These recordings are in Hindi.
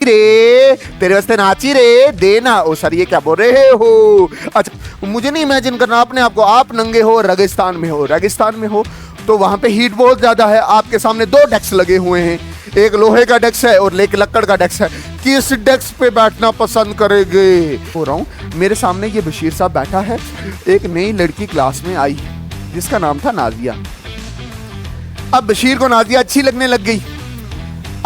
रे तेरे वास्ते नाची रे देना। ओ सर ये क्या बोल रहे हो? अच्छा मुझे नहीं इमेजिन करना अपने आप को, आप नंगे हो, रेगिस्तान में हो। रेगिस्तान में हो तो वहां पे हीट बहुत ज्यादा है। आपके सामने दो डेस्क लगे हुए हैं, एक लोहे का डेस्क है और एक लकड़ का डेस्क है। किस डेस्क पे बैठना पसंद करेंगे? हो रहा हूँ मेरे सामने ये बशीर साहब बैठा है। एक नई लड़की क्लास में आई जिसका नाम था नाजिया। अब बशीर को नाजिया अच्छी लगने लग गई।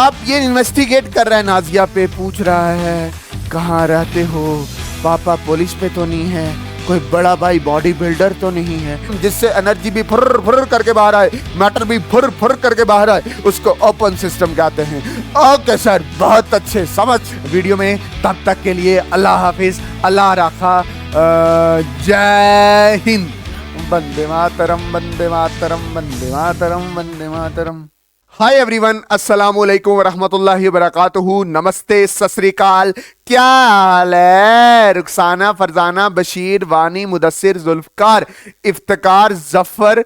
अब ये इन्वेस्टिगेट कर रहा है नाजिया पे, पूछ रहा है कहाँ रहते हो, पापा पुलिस पे तो नहीं है, कोई बड़ा भाई बॉडी बिल्डर तो नहीं है जिससे एनर्जी भी फुर फुर करके बाहर आए, मैटर भी फुर फुर करके बाहर आए, उसको ओपन सिस्टम कहते हैं। ओके सर, बहुत अच्छे समझ। वीडियो में तब तक के लिए अल्लाह हाफिज, अल्लाह राखा, जय हिंद, वंदे मातरम, वंदे मातरम, वंदे मातरम, वंदे मातरम। हाय एवरीवन, अस्सलाम वालेकुम वरहमतुल्लाहि वबरकातुहू, नमस्ते, सत श्री अकाल। क्या हाल है? रुखसाना, फरजाना, बशीर, वानी, मुदस्सिर, जुल्फकार, इफ्तिकार, जफर,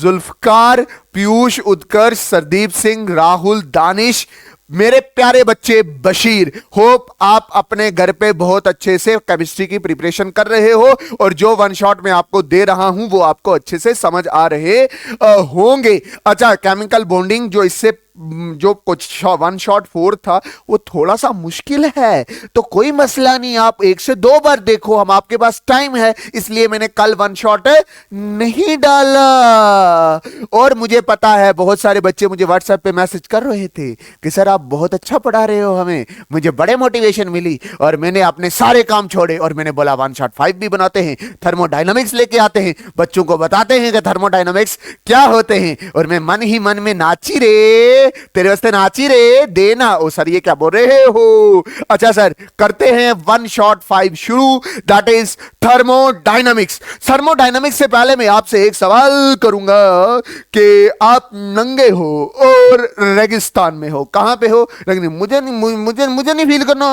जुल्फकार, पीयूष, उत्कर्ष, सरदीप सिंह, राहुल, दानिश, मेरे प्यारे बच्चे बशीर। होप आप अपने घर पे बहुत अच्छे से केमिस्ट्री की प्रिपरेशन कर रहे हो और जो वन शॉट में आपको दे रहा हूं वो आपको अच्छे से समझ आ रहे होंगे। अच्छा, केमिकल बॉन्डिंग जो इससे जो कुछ वन शॉट 4 था वो थोड़ा सा मुश्किल है, तो कोई मसला नहीं, आप 1 से 2 बार देखो, हम आपके पास टाइम है इसलिए मैंने कल वन शॉट नहीं डाला। और मुझे पता है बहुत सारे बच्चे मुझे व्हाट्सएप पे मैसेज कर रहे थे कि सर आप बहुत अच्छा पढ़ा रहे हो, हमें मुझे बड़े मोटिवेशन मिली और मैंने अपने सारे काम छोड़े और मैंने बोला वन शॉट 5 भी बनाते हैं, थर्मोडायनामिक्स लेके आते हैं, बच्चों को बताते हैं कि थर्मोडायनामिक्स क्या होते हैं। और मैं मन ही मन में नाची रे तेरे वास्ते नाची रे देना। ओ सर ये क्या बोल रहे हो? अच्छा सर, करते हैं वन शॉट 5 शुरू, दैट इज थर्मोडायनामिक्स। थर्मोडायनामिक्स से पहले मैं आपसे एक सवाल करूंगा कि आप नंगे हो और रेगिस्तान में हो। कहां पे हो? मुझे नहीं फील करना,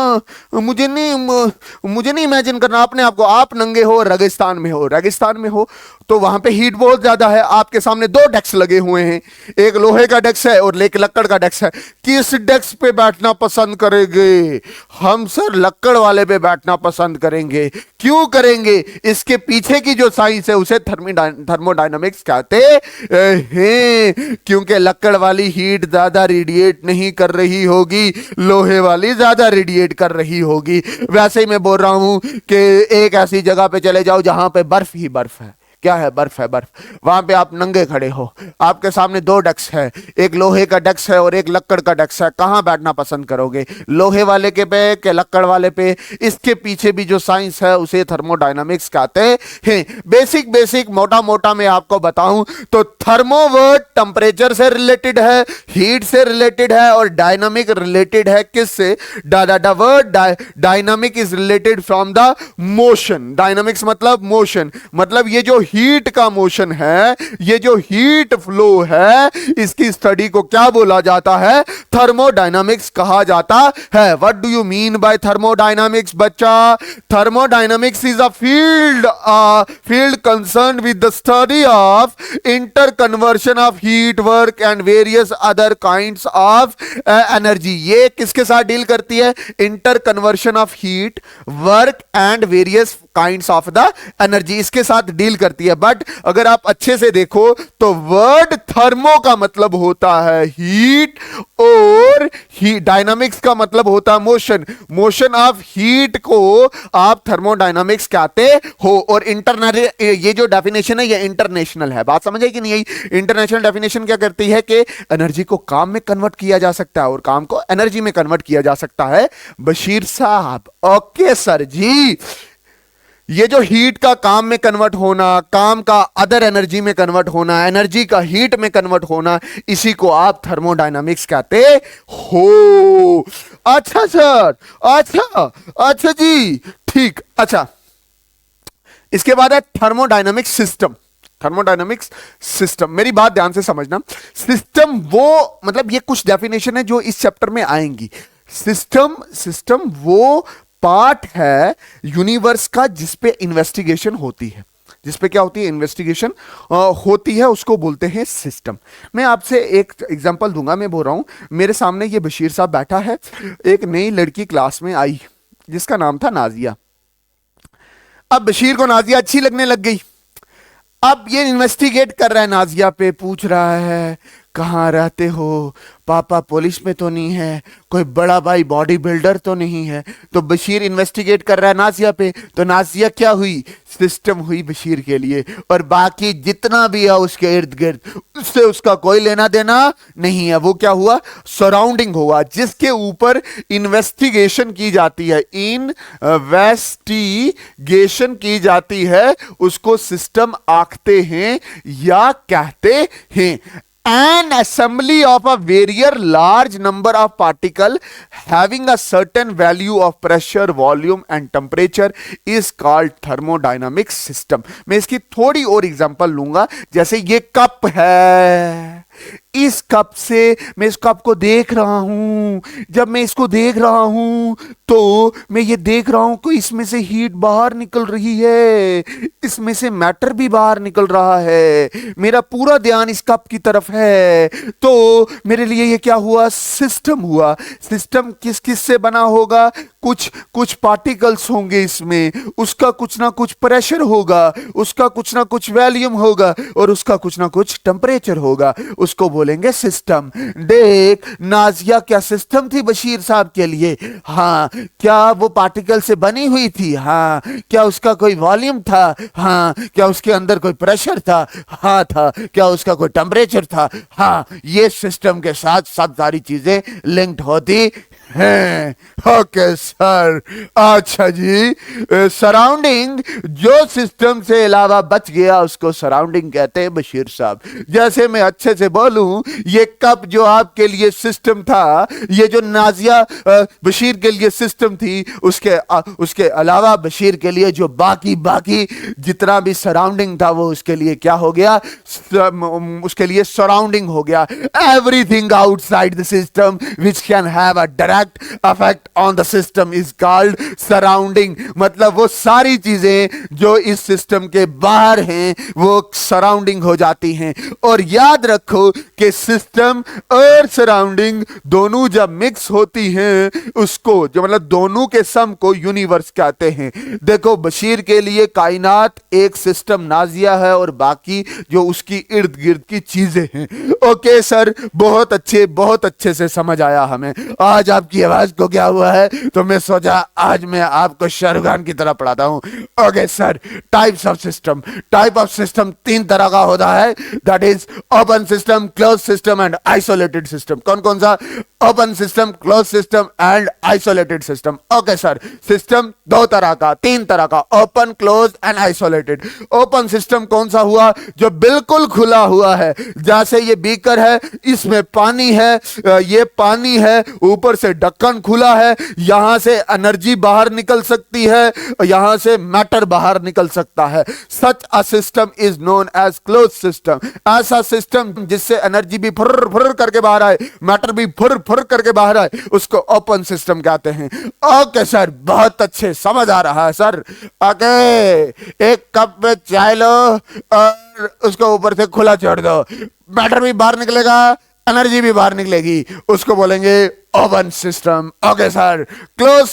मुझे नहीं इमेजिन करना अपने आप को, आप नंगे हो, रेगिस्तान में हो। रेगिस्तान में हो तो वहां पे हीट बहुत ज्यादा है। आपके सामने दो डेस्क लगे हुए हैं, एक लोहे का डेस्क है और एक लकड़ का डेस्क है। किस डेस्क पे बैठना पसंद करेंगे? हम सर लकड़ वाले पे बैठना पसंद करेंगे। क्यों करेंगे? इसके पीछे की जो साइंस है उसे थर्मोडायनामिक्स कहते हैं, क्योंकि लकड़ वाली हीट ज्यादा रेडिएट नहीं कर रही होगी, लोहे वाली ज्यादा रेडिएट कर रही होगी। वैसे ही मैं बोल रहा हूं कि एक ऐसी जगह पे चले जाओ जहां पे बर्फ ही बर्फ है। क्या है? बर्फ है, बर्फ। वहां पे आप नंगे खड़े हो, आपके सामने दो डेस्क है, एक लोहे का डेस्क है और एक लकड़ का डेस्क है। कहां बैठना पसंद करोगे? लोहे वाले के पे के लकड़ वाले पे? इसके पीछे भी जो साइंस है उसे थर्मोडायनामिक्स कहते हैं। बेसिक मोटा मोटा मैं आपको बताऊं तो थर्मो वर्ड टेम्परेचर से रिलेटेड है, हीट से रिलेटेड है और डायनामिक रिलेटेड है किससे? Word dynamic is related from the motion. Dynamics मतलब मोशन, मतलब ये जो हीट का मोशन है, ये जो हीट फ्लो है, इसकी स्टडी को क्या बोला जाता है? थर्मोडायनामिक्स कहा जाता है। What do you mean by thermodynamics बच्चा? Thermodynamics is a field concern with the study of inter conversion of heat, work and various other kinds of energy. ये किसके साथ डील करती है? Inter conversion of heat, work and various kinds of the energy, इसके साथ डील करती है। बट अगर आप अच्छे से देखो तो वर्ड थर्मो का मतलब होता है हीट और डायनामिक्स का मतलब होता है मोशन। मोशन ऑफ हीट को आप थर्मोडायनामिक्स कहते हो। और ये जो डेफिनेशन है ये इंटरनेशनल है। बात समझ आई कि नहीं आई? इंटरनेशनल डेफिनेशन क्या करती है कि एनर्जी को काम में कन्वर्ट किया जा सकता है और काम को एनर्जी में कन्वर्ट किया जा सकता है। बशीर साहब ओके सर जी, ये जो हीट का काम में कन्वर्ट होना, काम का अदर एनर्जी में कन्वर्ट होना, एनर्जी का हीट में कन्वर्ट होना, इसी को आप थर्मोडायनामिक्स कहते हो। अच्छा सर, अच्छा जी, ठीक। अच्छा, इसके बाद है थर्मोडायनामिक सिस्टम। थर्मोडायनामिक्स सिस्टम, मेरी बात ध्यान से समझना। सिस्टम वो मतलब ये कुछ डेफिनेशन है जो इस चैप्टर में आएंगी। सिस्टम वो पार्ट है यूनिवर्स का जिस पे इन्वेस्टिगेशन होती है। जिस पे क्या होती है, इन्वेस्टिगेशन होती है, उसको बोलते हैं सिस्टम। मैं आपसे एक एग्जांपल दूंगा। मैं बोल रहा हूं, मेरे सामने ये बशीर साहब बैठा है, एक नई लड़की क्लास में आई जिसका नाम था नाजिया। अब बशीर को नाजिया अच्छी लगने लग गई। अब ये इन्वेस्टिगेट कर रहा है नाजिया पे, पूछ रहा है कहाँ रहते हो, पापा पुलिस में तो नहीं है, कोई बड़ा भाई बॉडी बिल्डर तो नहीं है। तो बशीर इन्वेस्टिगेट कर रहा है नाजिया पे, तो नाजिया क्या हुई, सिस्टम हुई बशीर के लिए, और बाकी जितना भी है उसके इर्द गिर्द उससे उसका कोई लेना देना नहीं है। वो क्या हुआ, सराउंडिंग हुआ, जिसके ऊपर इन्वेस्टिगेशन की जाती है, इन्वेस्टिगेशन की जाती है, उसको सिस्टम आखते हैं या कहते हैं। An assembly of a very large number of particle having a certain value of pressure, volume and temperature is called thermodynamic system। मैं इसकी थोड़ी और एग्जांपल लूंगा। जैसे ये कप है, इस कप से मैं इस कप को देख रहा हूं, जब मैं इसको देख रहा हूं तो मैं ये देख रहा हूं कि इसमें से हीट बाहर निकल रही है, इसमें से मैटर भी बाहर निकल रहा है, मेरा पूरा ध्यान इस कप की तरफ है, तो मेरे लिए ये क्या हुआ, सिस्टम हुआ। सिस्टम किस किस से बना होगा, कुछ कुछ पार्टिकल्स होंगे इसमें, उसका कुछ ना कुछ प्रेशर होगा, उसका कुछ ना कुछ वॉल्यूम होगा, और उसका कुछ ना कुछ टेम्परेचर होगा, उसको बोलेंगे सिस्टम। देख नाजिया क्या सिस्टम थी बशीर साहब के लिए, हाँ। क्या वो पार्टिकल से बनी हुई थी, हाँ। क्या उसका कोई वॉल्यूम था, हाँ। क्या उसके अंदर कोई प्रेशर था, हाँ था। क्या उसका कोई टेम्परेचर था, हाँ। ये सिस्टम के साथ सब सारी चीजें लिंक्ड होती हैं। ओके सर, अच्छा जी। सराउंडिंग, जो सिस्टम से अलावा बच गया उसको सराउंडिंग कहते हैं बशीर साहब। जैसे मैं अच्छे से बोलूं, ये कप जो आपके लिए सिस्टम था, ये जो नाजिया बशीर के लिए सिस्टम थी, उसके अलावा बशीर के लिए जो बाकी जितना भी सराउंडिंग था वो उसके लिए क्या हो गया, उसके लिए सराउंडिंग हो गया। Everything outside the system which can have a direct effect on the system is called surrounding। मतलब वो सारी चीजें जो इस सिस्टम के बाहर हैं वो सराउंडिंग हो जाती हैं। और याद रखो कि सिस्टम और सराउंडिंग दोनों जब मिक्स होती हैं, उसको जो मतलब दोनों के सम को यूनिवर्स कहते हैं। देखो बशीर के लिए कायनात एक सिस्टम नाजिया है और बाकी जो उसकी इर्द गिर्द की चीजें हैं। ओके सर, बहुत अच्छे से समझ आया हमें। आज आपकी आवाज को क्या हुआ है, तो मैं सोचा आज मैं आपको शाहरुख खान की तरह पढ़ाता हूं। Okay sir, types of system 3 तरह का होता है, that is open system, close system and isolated system. कौन कौन सा, open system, close system and isolated system. Okay sir, system 3 तरह का, open, close and isolated. Open system कौन सा हुआ, जो बिल्कुल खुला हुआ है, जैसे ये बीकर है, इसमें पानी है, ये पानी है, ऊपर से ढक्कन खुला है, यहां से एनर्जी बाहर निकल सकती है, यहां से मैटर बाहर निकल सकता है। Such a system is known as close system. ऐसा सिस्टम जिससे एनर्जी भी फुर फुर करके बाहर आए, मैटर भी फुर फुर करके बाहर आए, उसको ओपन सिस्टम कहते हैं। ओके सर, बहुत अच्छे, समझ आ रहा है सर। ओके, एक कप में चाय लो और उसको ऊपर से खुला छोड़ दो, मैटर भी बाहर निकलेगा, एनर्जी भी बाहर निकलेगी, उसको बोलेंगे open system. Okay sir, close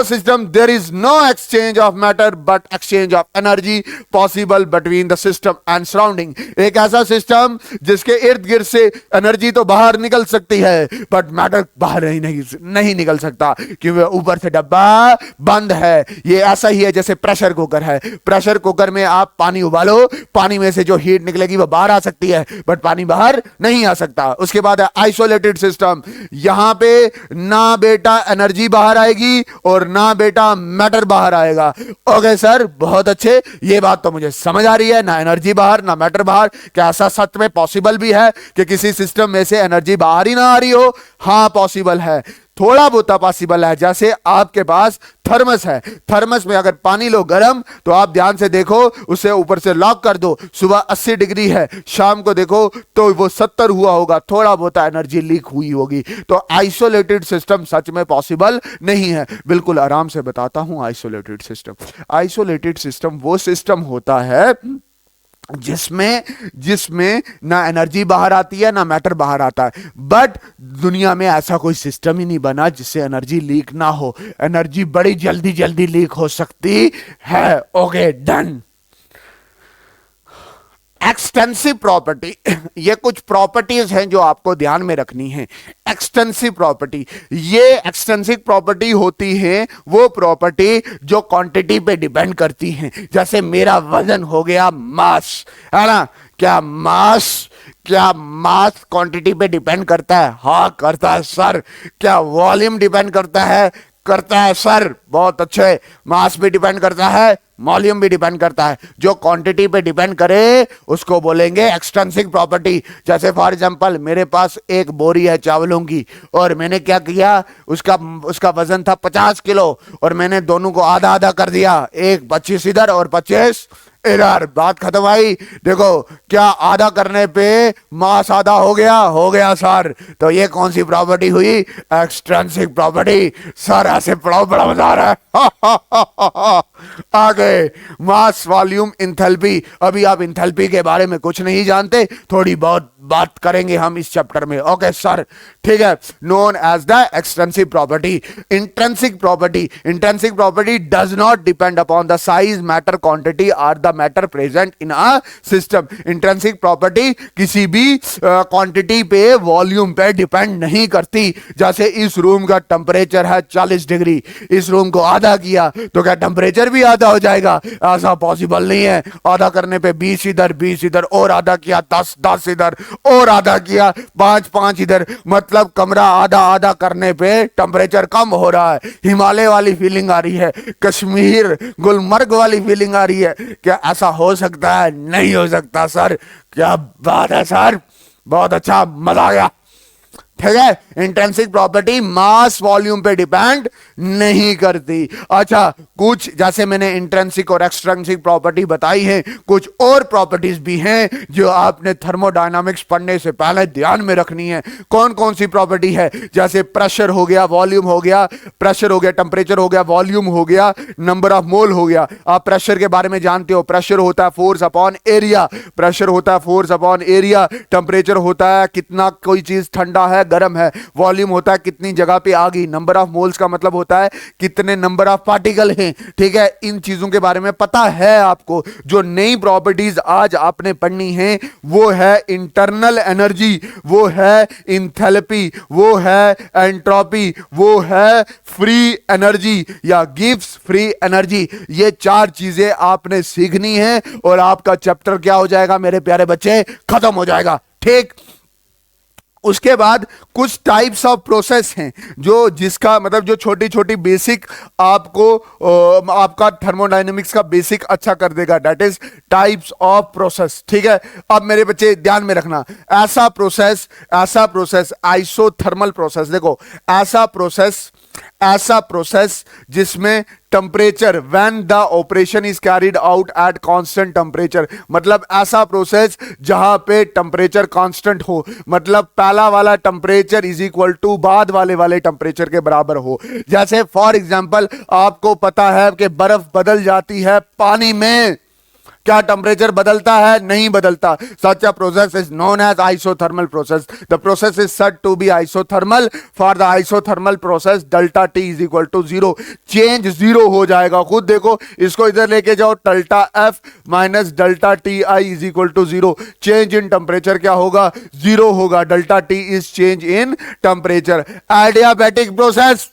system there is no exchange of matter but exchange of energy possible between the system and surrounding. एक ऐसा सिस्टम जिसके इर्द गिर्द से एनर्जी तो बाहर निकल सकती है बट मैटर बाहर नहीं निकल सकता, क्योंकि ऊपर से डब्बा बंद है। ये ऐसा ही है जैसे प्रेशर कुकर है। प्रेशर कुकर में आप पानी उबालो, पानी में से जो हीट निकलेगी वो बाहर आ सकती है बट पानी बाहर नहीं आ सकता। उसके बाद है आइसोलेटेड सिस्टम। यहां पे ना बेटा एनर्जी बाहर आएगी और ना बेटा मैटर बाहर आएगा। ओके सर, बहुत अच्छे, ये बात तो मुझे समझ आ रही है, ना एनर्जी बाहर ना मैटर बाहर। क्या ऐसा सच में पॉसिबल भी है कि किसी सिस्टम में से एनर्जी बाहर ही ना आ रही हो? हाँ, पॉसिबल है। थोड़ा बहुत पॉसिबल है। जैसे आपके पास थर्मस है, थर्मस में अगर पानी लो गर्म तो आप ध्यान से देखो, उसे ऊपर से लॉक कर दो, सुबह 80 डिग्री है, शाम को देखो तो वो 70 हुआ होगा, थोड़ा बहुत एनर्जी लीक हुई होगी। तो आइसोलेटेड सिस्टम सच में पॉसिबल नहीं है। बिल्कुल आराम से बताता हूं आइसोलेटेड सिस्टम। आइसोलेटेड सिस्टम वो सिस्टम होता है जिसमें जिसमें ना एनर्जी बाहर आती है ना मैटर बाहर आता है। बट दुनिया में ऐसा कोई सिस्टम ही नहीं बना जिससे एनर्जी लीक ना हो। एनर्जी बड़ी जल्दी जल्दी लीक हो सकती है। Okay done. एक्सटेंसिव प्रॉपर्टी, ये कुछ प्रॉपर्टीज हैं जो आपको ध्यान में रखनी है। एक्सटेंसिव प्रॉपर्टी, ये एक्सटेंसिव प्रॉपर्टी होती है वो प्रॉपर्टी जो क्वांटिटी पे डिपेंड करती हैं। जैसे मेरा वजन हो गया मास, है ना, क्या मास क्वांटिटी पे डिपेंड करता है? हाँ करता है सर। क्या वॉल्यूम डिपेंड करता है? करता है सर। बहुत अच्छे। मास भी डिपेंड करता है, वॉल्यूम भी डिपेंड करता है। जो क्वांटिटी पे डिपेंड करे उसको बोलेंगे एक्सटेंसिव प्रॉपर्टी। जैसे फॉर एग्जांपल मेरे पास एक बोरी है चावलों की और मैंने क्या किया, उसका वजन था 50 किलो और मैंने दोनों को आधा आधा कर दिया, एक 25 इधर और 25 इधर। बात खत्म आई। देखो क्या आधा करने पे मास आधा हो गया सर। तो ये कौन सी प्रॉपर्टी हुई? Extensive property. सर ऐसे पढ़ाओ, बड़ा मजा आ रहा है। आगे मास, वॉल्यूम, इंथैल्पी। अभी आप इंथैल्पी के बारे में कुछ नहीं जानते, थोड़ी बहुत बात करेंगे हम इस चैप्टर में। ओके सर, ठीक है। Known as the extensive property. Intrinsic property, intrinsic property does not depend upon the size, matter, quantity और the matter present in a system. Intrinsic property किसी भी क्वांटिटी पे, वॉल्यूम पे डिपेंड नहीं करती। जैसे इस रूम का टेम्परेचर है 40 डिग्री, इस रूम को आधा किया तो क्या टेम्परेचर भी आधा हो जाएगा? ऐसा पॉसिबल नहीं है। आधा करने पे 20 इधर 20 इधर, और आधा किया 10 10 इधर, और आधा किया 5 5 इधर, मतलब कमरा आधा आधा करने पे टेम्परेचर कम हो रहा है। हिमालय वाली फीलिंग आ रही है, कश्मीर गुलमर्ग वाली फीलिंग आ रही है। क्या ऐसा हो सकता है? नहीं हो सकता सर। क्या बात है सर, बहुत अच्छा, मजा आ गया। ठीक है। इंट्रिंसिक प्रॉपर्टी मास, वॉल्यूम पे डिपेंड नहीं करती। अच्छा, कुछ जैसे मैंने इंट्रिंसिक और एक्सट्रिंसिक प्रॉपर्टी बताई है, कुछ और प्रॉपर्टीज भी हैं जो आपने थर्मोडायनामिक्स पढ़ने से पहले ध्यान में रखनी है। कौन कौन सी प्रॉपर्टी है? जैसे प्रेशर हो गया, वॉल्यूम हो गया, प्रेशर हो गया, टेम्परेचर हो गया, वॉल्यूम हो गया, नंबर ऑफ मोल हो गया। आप प्रेशर के बारे में जानते हो, प्रेशर होता है फोर्स अपॉन एरिया, प्रेशर होता है फोर्स अपॉन एरिया। टेम्परेचर होता है कितना कोई चीज ठंडा है गर्म है। वॉल्यूम होता है कितनी जगह पे आ गई। नंबर ऑफ मोल्स का मतलब होता है कितने नंबर ऑफ पार्टिकल हैं। ठीक है, इन चीजों के बारे में पता है आपको। जो नई प्रॉपर्टीज आज आपने पढ़नी है वो है इंटरनल एनर्जी, वो है इंथैल्पी, वो है एंट्रोपी, वो है फ्री एनर्जी या गिब्स फ्री एनर्जी। ये चार चीजें आपने सीखनी है और आपका चैप्टर क्या हो जाएगा मेरे प्यारे बच्चे? खत्म हो जाएगा। ठीक। उसके बाद कुछ टाइप्स ऑफ प्रोसेस हैं जो जिसका मतलब जो छोटी छोटी बेसिक आपको आपका थर्मोडायनेमिक्स का बेसिक अच्छा कर देगा। That is types of process. ठीक है। अब मेरे बच्चे ध्यान में रखना, ऐसा प्रोसेस आइसोथर्मल प्रोसेस। देखो ऐसा प्रोसेस जिसमें temperature when the operation is carried out at constant temperature, मतलब ऐसा प्रोसेस जहां पे टेम्परेचर कांस्टेंट हो, मतलब पहला वाला टेम्परेचर इज इक्वल टू बाद वाले टेम्परेचर के बराबर हो। जैसे फॉर एग्जांपल आपको पता है कि बर्फ बदल जाती है पानी में, क्या टेम्परेचर बदलता है? नहीं बदलता। Such a process is known as isothermal process. The process is said to be isothermal. For the isothermal process delta T is equal to 0। Change 0 हो जाएगा। खुद देखो, इसको इधर लेके जाओ, delta f minus delta t i is equal to 0। Change in temperature क्या होगा? 0 होगा। Delta T is change in temperature. Adiabatic process,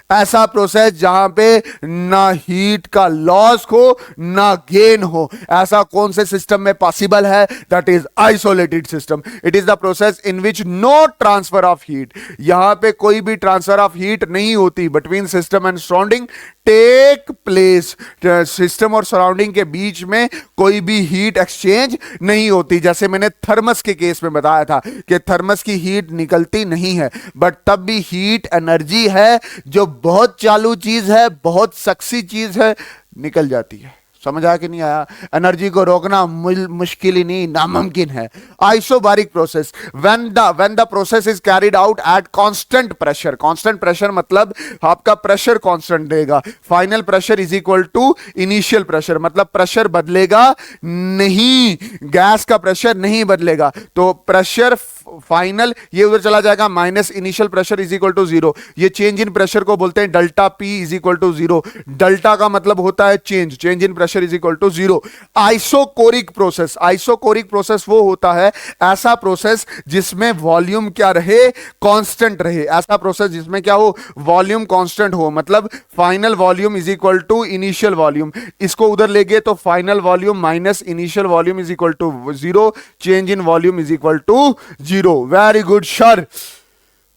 ऐसा प्रोसेस जहां पे ना हीट का लॉस हो ना गेन हो, ऐसा कौन से सिस्टम में पॉसिबल है? That is isolated system. It is the process in which no transfer of heat, यहां पे कोई भी ट्रांसफर ऑफ हीट नहीं होती between system and surrounding take place. System और सराउंडिंग के बीच में कोई भी हीट एक्सचेंज नहीं होती। जैसे मैंने थर्मस के केस में बताया था कि थर्मस की हीट निकलती नहीं है, बट तब भी हीट एनर्जी है जो बहुत चालू चीज है, बहुत सक्सी चीज है, निकल जाती है। समझ आया कि नहीं आया? एनर्जी को रोकना मुश्किल ही नहीं, नामुमकिन है। Isobaric process, when the process is carried out at constant pressure. Constant pressure मतलब आपका प्रेशर कांस्टेंट रहेगा। Final pressure is equal to initial pressure, मतलब प्रेशर बदलेगा नहीं, गैस का प्रेशर नहीं बदलेगा। तो प्रेशर फाइनल ये उधर चला जाएगा, minus initial pressure is equal to zero. ये चेंज इन प्रेशर को बोलते हैं delta P is equal to zero. Delta का मतलब होता है change in pressure is equal to zero. Isochoric process, isochoric process वो होता है ऐसा प्रोसेस जिसमें वॉल्यूम क्या रहे? कांस्टेंट रहे। ऐसा प्रोसेस जिसमें क्या हो? वॉल्यूम कांस्टेंट हो, मतलब final volume is equal to initial volume. इसको उधर ले गए तो final volume minus initial volume is equal to zero, change in volume is equal to zero. Very good sir.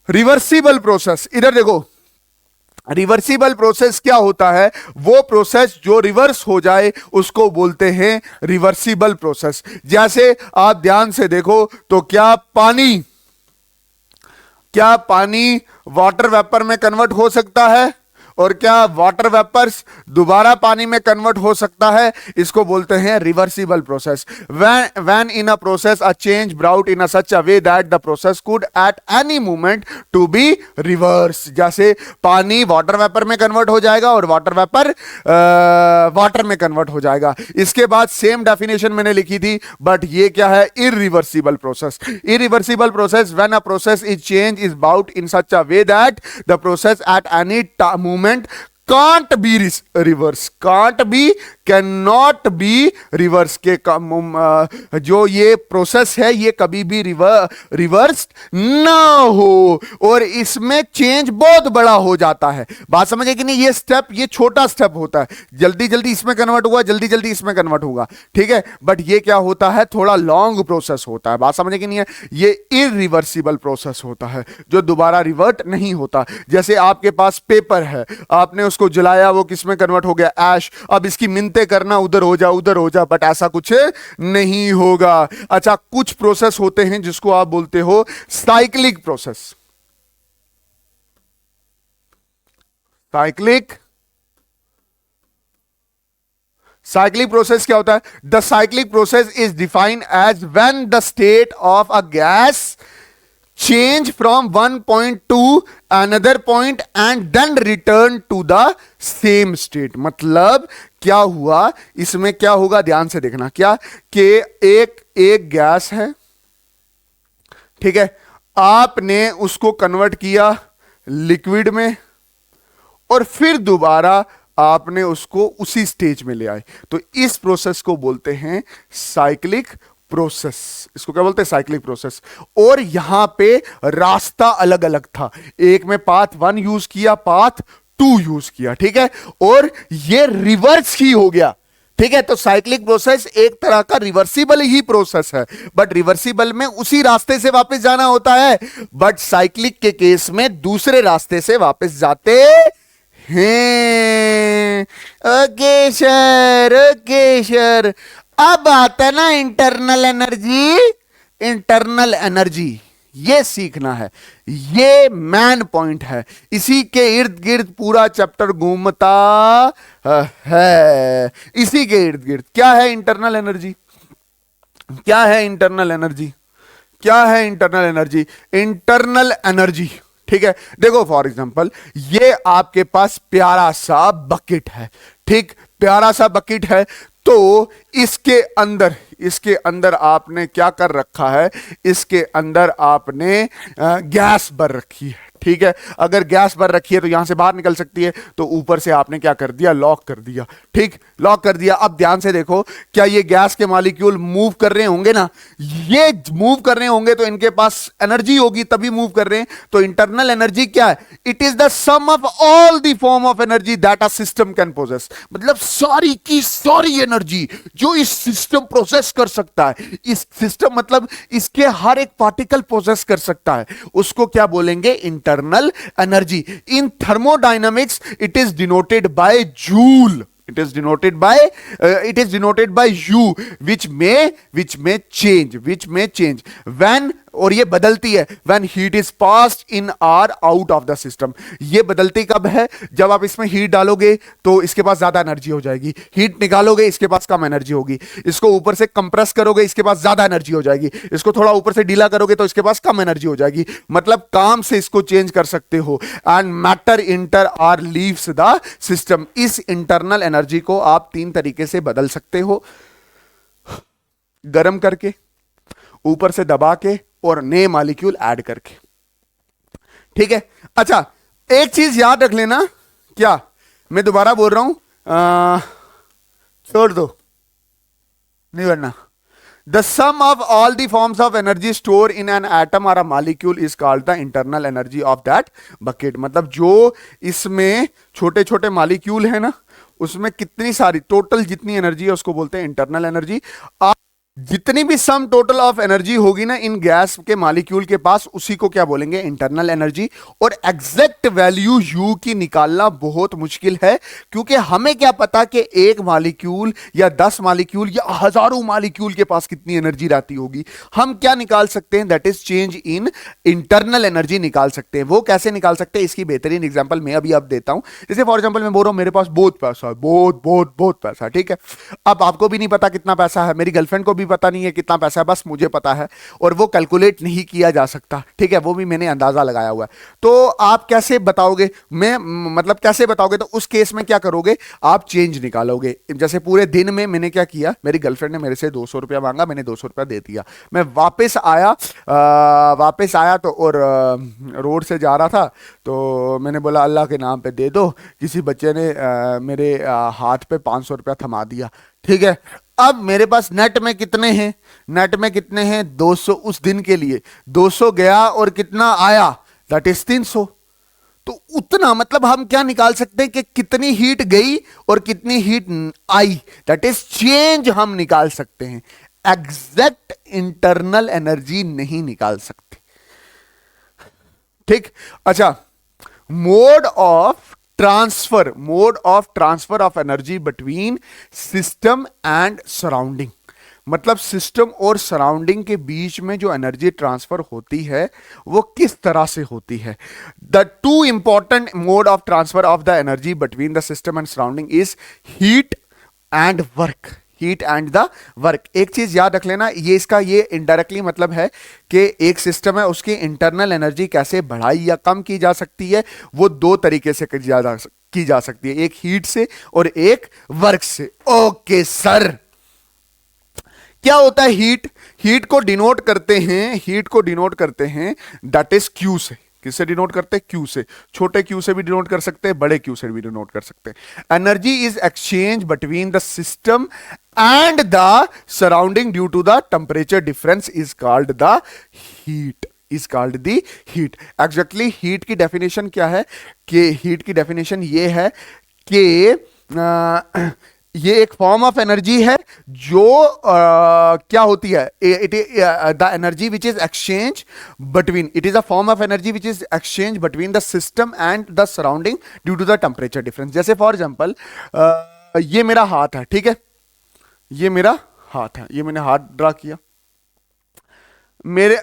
Reversible process, इधर देखो, रिवर्सिबल प्रोसेस क्या होता है? वो प्रोसेस जो रिवर्स हो जाए उसको बोलते हैं रिवर्सिबल प्रोसेस। जैसे आप ध्यान से देखो तो क्या पानी वाटर वेपर में कन्वर्ट हो सकता है? और क्या वाटर वेपर्स दोबारा पानी में कन्वर्ट हो सकता है? इसको बोलते हैं reversible process. When in a process a change brought in a such a way that the process could at any moment to be reverse. जैसे पानी वाटर वेपर में कन्वर्ट हो जाएगा और वाटर वेपर वाटर में कन्वर्ट हो जाएगा। इसके बाद सेम डेफिनेशन मैंने लिखी थी, बट ये क्या है? Irreversible process. Irreversible process when a process is change is bought in such a way that the process at any moment can't be reverse, can't be, cannot be reverse के जो ये प्रोसेस है ये कभी भी रिवर्स ना हो, और इसमें चेंज बहुत बड़ा हो जाता है। बात समझे कि नहीं? ये स्टेप, ये छोटा स्टेप होता है, जल्दी जल्दी इसमें कन्वर्ट हुआ, जल्दी जल्दी इसमें कन्वर्ट होगा, ठीक है, बट ये क्या होता है? थोड़ा लॉन्ग प्रोसेस होता है। बात समझे कि नहीं है? ये इरिवर्सिबल प्रोसेस होता है जो दोबारा रिवर्ट नहीं होता। जैसे आपके पास पेपर है, आपने उसको जलाया, वो किस में कन्वर्ट हो गया? ऐश। अब इसकी मिन्नतें करना उधर हो जा, बट ऐसा कुछ नहीं होगा। अच्छा, कुछ प्रोसेस होते हैं जिसको आप बोलते हो साइक्लिक प्रोसेस। साइक्लिक प्रोसेस क्या होता है? The cyclic process is defined as when the state of a gas change from one point to another point and then return to the same state। मतलब क्या हुआ इसमें? क्या होगा? ध्यान से देखना। क्या कि एक गैस है, ठीक है, आपने उसको कन्वर्ट किया लिक्विड में और फिर दोबारा आपने उसको उसी स्टेज में ले आए, तो इस प्रोसेस को बोलते हैं साइक्लिक प्रोसेस। इसको क्या बोलते हैं? Cyclic process. और यहां पे रास्ता अलग अलग था, एक में पाथ 1 यूज किया, पाथ 2 यूज किया, ठीक है, और ये रिवर्स ही हो गया, ठीक है। तो साइक्लिक प्रोसेस एक तरह का रिवर्सिबल ही प्रोसेस है, बट रिवर्सिबल में उसी रास्ते से वापस जाना होता है, बट साइक्लिक के केस में दूसरे रास्ते से वापस जाते हैं। ओके सर, अब आता ना इंटरनल एनर्जी, ये सीखना है, ये मैन पॉइंट है, इसी के इर्द गिर्द पूरा चैप्टर घूमता है। इसी के इर्द गिर्द क्या है? Internal energy. क्या है इंटरनल एनर्जी? क्या है इंटरनल एनर्जी? इंटरनल एनर्जी, ठीक है, देखो फॉर एग्जांपल ये आपके पास प्यारा सा बकेट है, ठीक, प्यारा सा बकेट है, तो इसके अंदर आपने क्या कर रखा है? इसके अंदर आपने गैस भर रखी है, ठीक है, अगर गैस भर रखी है तो यहां से बाहर निकल सकती है, तो ऊपर से आपने क्या कर दिया, लॉक कर दिया। ठीक, लॉक कर दिया। अब ध्यान से देखो, क्या ये गैस के मॉलिक्यूल मूव कर रहे होंगे ना, ये मूव कर रहे होंगे तो इनके पास एनर्जी होगी तभी मूव कर रहे हैं। तो इंटरनल एनर्जी क्या है, it is the sum of all the form of energy that a system can possess. मतलब सारी की सारी एनर्जी जो इस सिस्टम प्रोसेस कर सकता है, इस सिस्टम मतलब इसके हर एक पार्टिकल प्रोसेस कर सकता है, उसको क्या बोलेंगे, internal energy. In thermodynamics it is denoted by joule, it is denoted by u, which may change when, और ये बदलती है when heat is passed in or out of the system। ये बदलती कब है, जब आप इसमें हीट डालोगे तो इसके पास ज्यादा एनर्जी हो जाएगी, हीट निकालोगे इसके पास कम एनर्जी होगी, इसको ऊपर से कंप्रेस करोगे इसके पास ज्यादा एनर्जी हो जाएगी, इसको थोड़ा ऊपर से ढीला करोगे तो इसके पास कम एनर्जी हो जाएगी। मतलब काम से इसको चेंज कर सकते हो। And matter enter or leaves the system. इस इंटरनल एनर्जी को आप तीन तरीके से बदल सकते हो, गर्म करके, ऊपर से दबा के, और नए मॉलिक्यूल ऐड करके। ठीक है, अच्छा एक चीज याद रख लेना, क्या मैं दोबारा बोल रहा हूं, छोड़ दो, नहीं बनना। The sum of all the forms of energy stored in an atom or a molecule is called the internal energy of that bucket। मतलब जो इसमें छोटे छोटे मॉलिक्यूल है ना, उसमें कितनी सारी टोटल जितनी एनर्जी है उसको बोलते हैं इंटरनल एनर्जी। जितनी भी सम टोटल ऑफ एनर्जी होगी ना इन गैस के मॉलिक्यूल के पास, उसी को क्या बोलेंगे, इंटरनल एनर्जी। और एग्जैक्ट वैल्यू यू की निकालना बहुत मुश्किल है, क्योंकि हमें क्या पता कि एक मॉलिक्यूल या 10 मॉलिक्यूल या हजारों मॉलिक्यूल के पास कितनी एनर्जी रहती होगी। हम क्या निकाल सकते हैं, that is change in internal energy निकाल सकते हैं। वो कैसे निकाल सकते हैं, इसकी बेहतरीन एग्जांपल मैं अभी आप देता हूं। जैसे फॉर एग्जांपल मैं बोल रहा हूं मेरे पास बहुत पैसा है, बहुत पैसा, ठीक है। अब आपको भी नहीं पता कितना पैसा है, मेरी गर्लफ्रेंड को भी पता नहीं है कितना पैसा है, बस मुझे पता है, और वो कैलकुलेट नहीं किया जा सकता, ठीक है, वो भी मैंने अंदाजा लगाया हुआ है। तो आप कैसे बताओगे, मैं मतलब कैसे बताओगे, तो उस केस में क्या करोगे, आप चेंज निकालोगे। जैसे पूरे दिन में मैंने क्या किया, मेरी गर्लफ्रेंड ने मेरे से 200 रुपया मांगा, मैंने 200 रुपया दे दिया। मैं वापस आया तो, और रोड से जा रहा था तो मैंने बोला अल्लाह के नाम पे दे दो। किसी बच्चे ने मेरे हाथ पे 500 रुपया थमा दिया, ठीक है। अब मेरे पास नेट में कितने हैं 200 उस दिन के लिए, 200 गया और कितना आया, दैट इज 300। तो उतना मतलब हम क्या निकाल सकते हैं कि कितनी हीट गई और कितनी heat I, that is change हम निकाल सकते हैं। एग्जैक्ट इंटरनल एनर्जी नहीं निकाल सकते, ठीक। अच्छा, mode of transfer of energy between system and surrounding. मतलब सिस्टम और सराउंडिंग के बीच में जो एनर्जी ट्रांसफर होती है वो किस तरह से होती है। The two important mode of transfer of the energy between the system and surrounding is heat and work. Heat and the work. एक चीज याद रख लेना, ये इसका ये इनडायरेक्टली मतलब है कि एक सिस्टम है उसकी इंटरनल एनर्जी कैसे बढ़ाई या कम की जा सकती है, वो दो तरीके से की जा सकती है, एक हीट से और एक वर्क से। ओके सर, क्या होता है हीट? हीट को डिनोट करते हैं दैट इज क्यू से। किससे डिनोट करते हैं? क्यू से। छोटे क्यू से भी डिनोट कर सकते हैं, बड़े क्यू से भी डिनोट कर सकते हैं। Energy is exchange between the system and the surrounding due to the temperature difference is called the heat. Exactly heat की डेफिनेशन क्या है? कि हीट की डेफिनेशन ये है कि ये एक फॉर्म ऑफ एनर्जी है जो क्या होती है, it the energy which is exchange between, it is a form of energy which is exchange between the system and the surrounding due to the temperature difference. जैसे फॉर एग्जांपल ये मेरा हाथ है, ठीक है, ये मेरा हाथ है, ये मैंने हाथ ड्रा किया, मेरा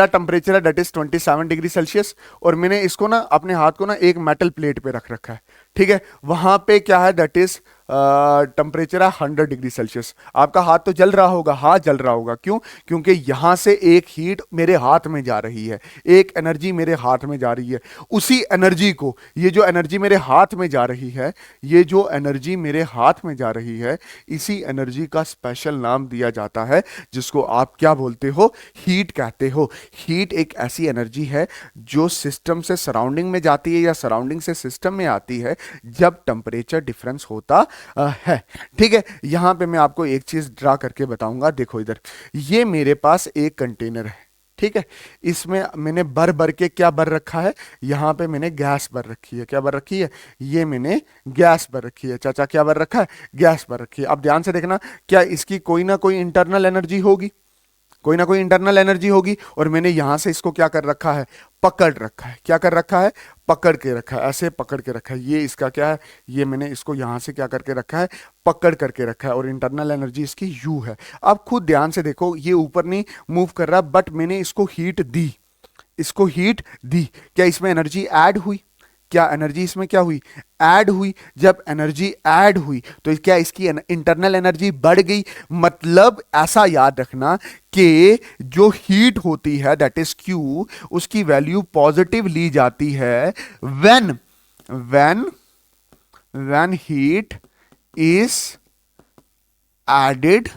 टेम्परेचर है डेट इज 27 डिग्री सेल्सियस, और मैंने इसको ना अपने हाथ को ना एक मेटल प्लेट पे रख रखा है, ठीक है, वहां पे क्या है, दैट इज टेम्परेचर है 100 डिग्री सेल्सियस। आपका हाथ तो जल रहा होगा, हाँ जल रहा होगा, क्यों? क्योंकि यहां से एक हीट मेरे हाथ में जा रही है, एक एनर्जी मेरे हाथ में जा रही है। उसी एनर्जी को, ये जो एनर्जी मेरे हाथ में जा रही है, ये जो एनर्जी मेरे हाथ में जा रही है, इसी एनर्जी का स्पेशल नाम दिया जाता है, जिसको आप क्या बोलते हो, हीट कहते हो। हीट एक ऐसी एनर्जी है जो सिस्टम से सराउंडिंग में जाती है या सराउंडिंग से सिस्टम में आती है जब टेम्परेचर डिफरेंस होता है। ठीक है, यहां पे मैं आपको एक चीज ड्रा करके बताऊंगा। देखो इधर, ये मेरे पास एक कंटेनर है, ठीक है, इसमें मैंने भर भर के क्या भर रखा है, यहां पे मैंने गैस भर रखी है। क्या भर रखी है? ये मैंने गैस भर रखी है। चाचा क्या भर रखा है? गैस भर रखी है। अब ध्यान से देखना, क्या इसकी कोई ना कोई इंटरनल एनर्जी होगी? कोई ना कोई इंटरनल एनर्जी होगी। और मैंने यहां से इसको क्या कर रखा है? पकड़ रखा है। क्या कर रखा है? पकड़ के रखा है, ऐसे पकड़ के रखा है। ये इसका क्या है? ये मैंने इसको यहां से क्या करके रखा है? पकड़ करके रखा है। और इंटरनल एनर्जी इसकी यू है। अब खुद ध्यान से देखो, ये ऊपर नहीं मूव कर रहा, बट मैंने इसको हीट दी, इसको हीट दी। क्या इसमें एनर्जी ऐड हुई? क्या एनर्जी इसमें क्या हुई? ऐड हुई। जब एनर्जी ऐड हुई तो क्या इसकी इंटरनल एनर्जी बढ़ गई? मतलब ऐसा याद रखना कि जो हीट होती है, दैट इज क्यू, उसकी वैल्यू पॉजिटिव ली जाती है when when when heat is added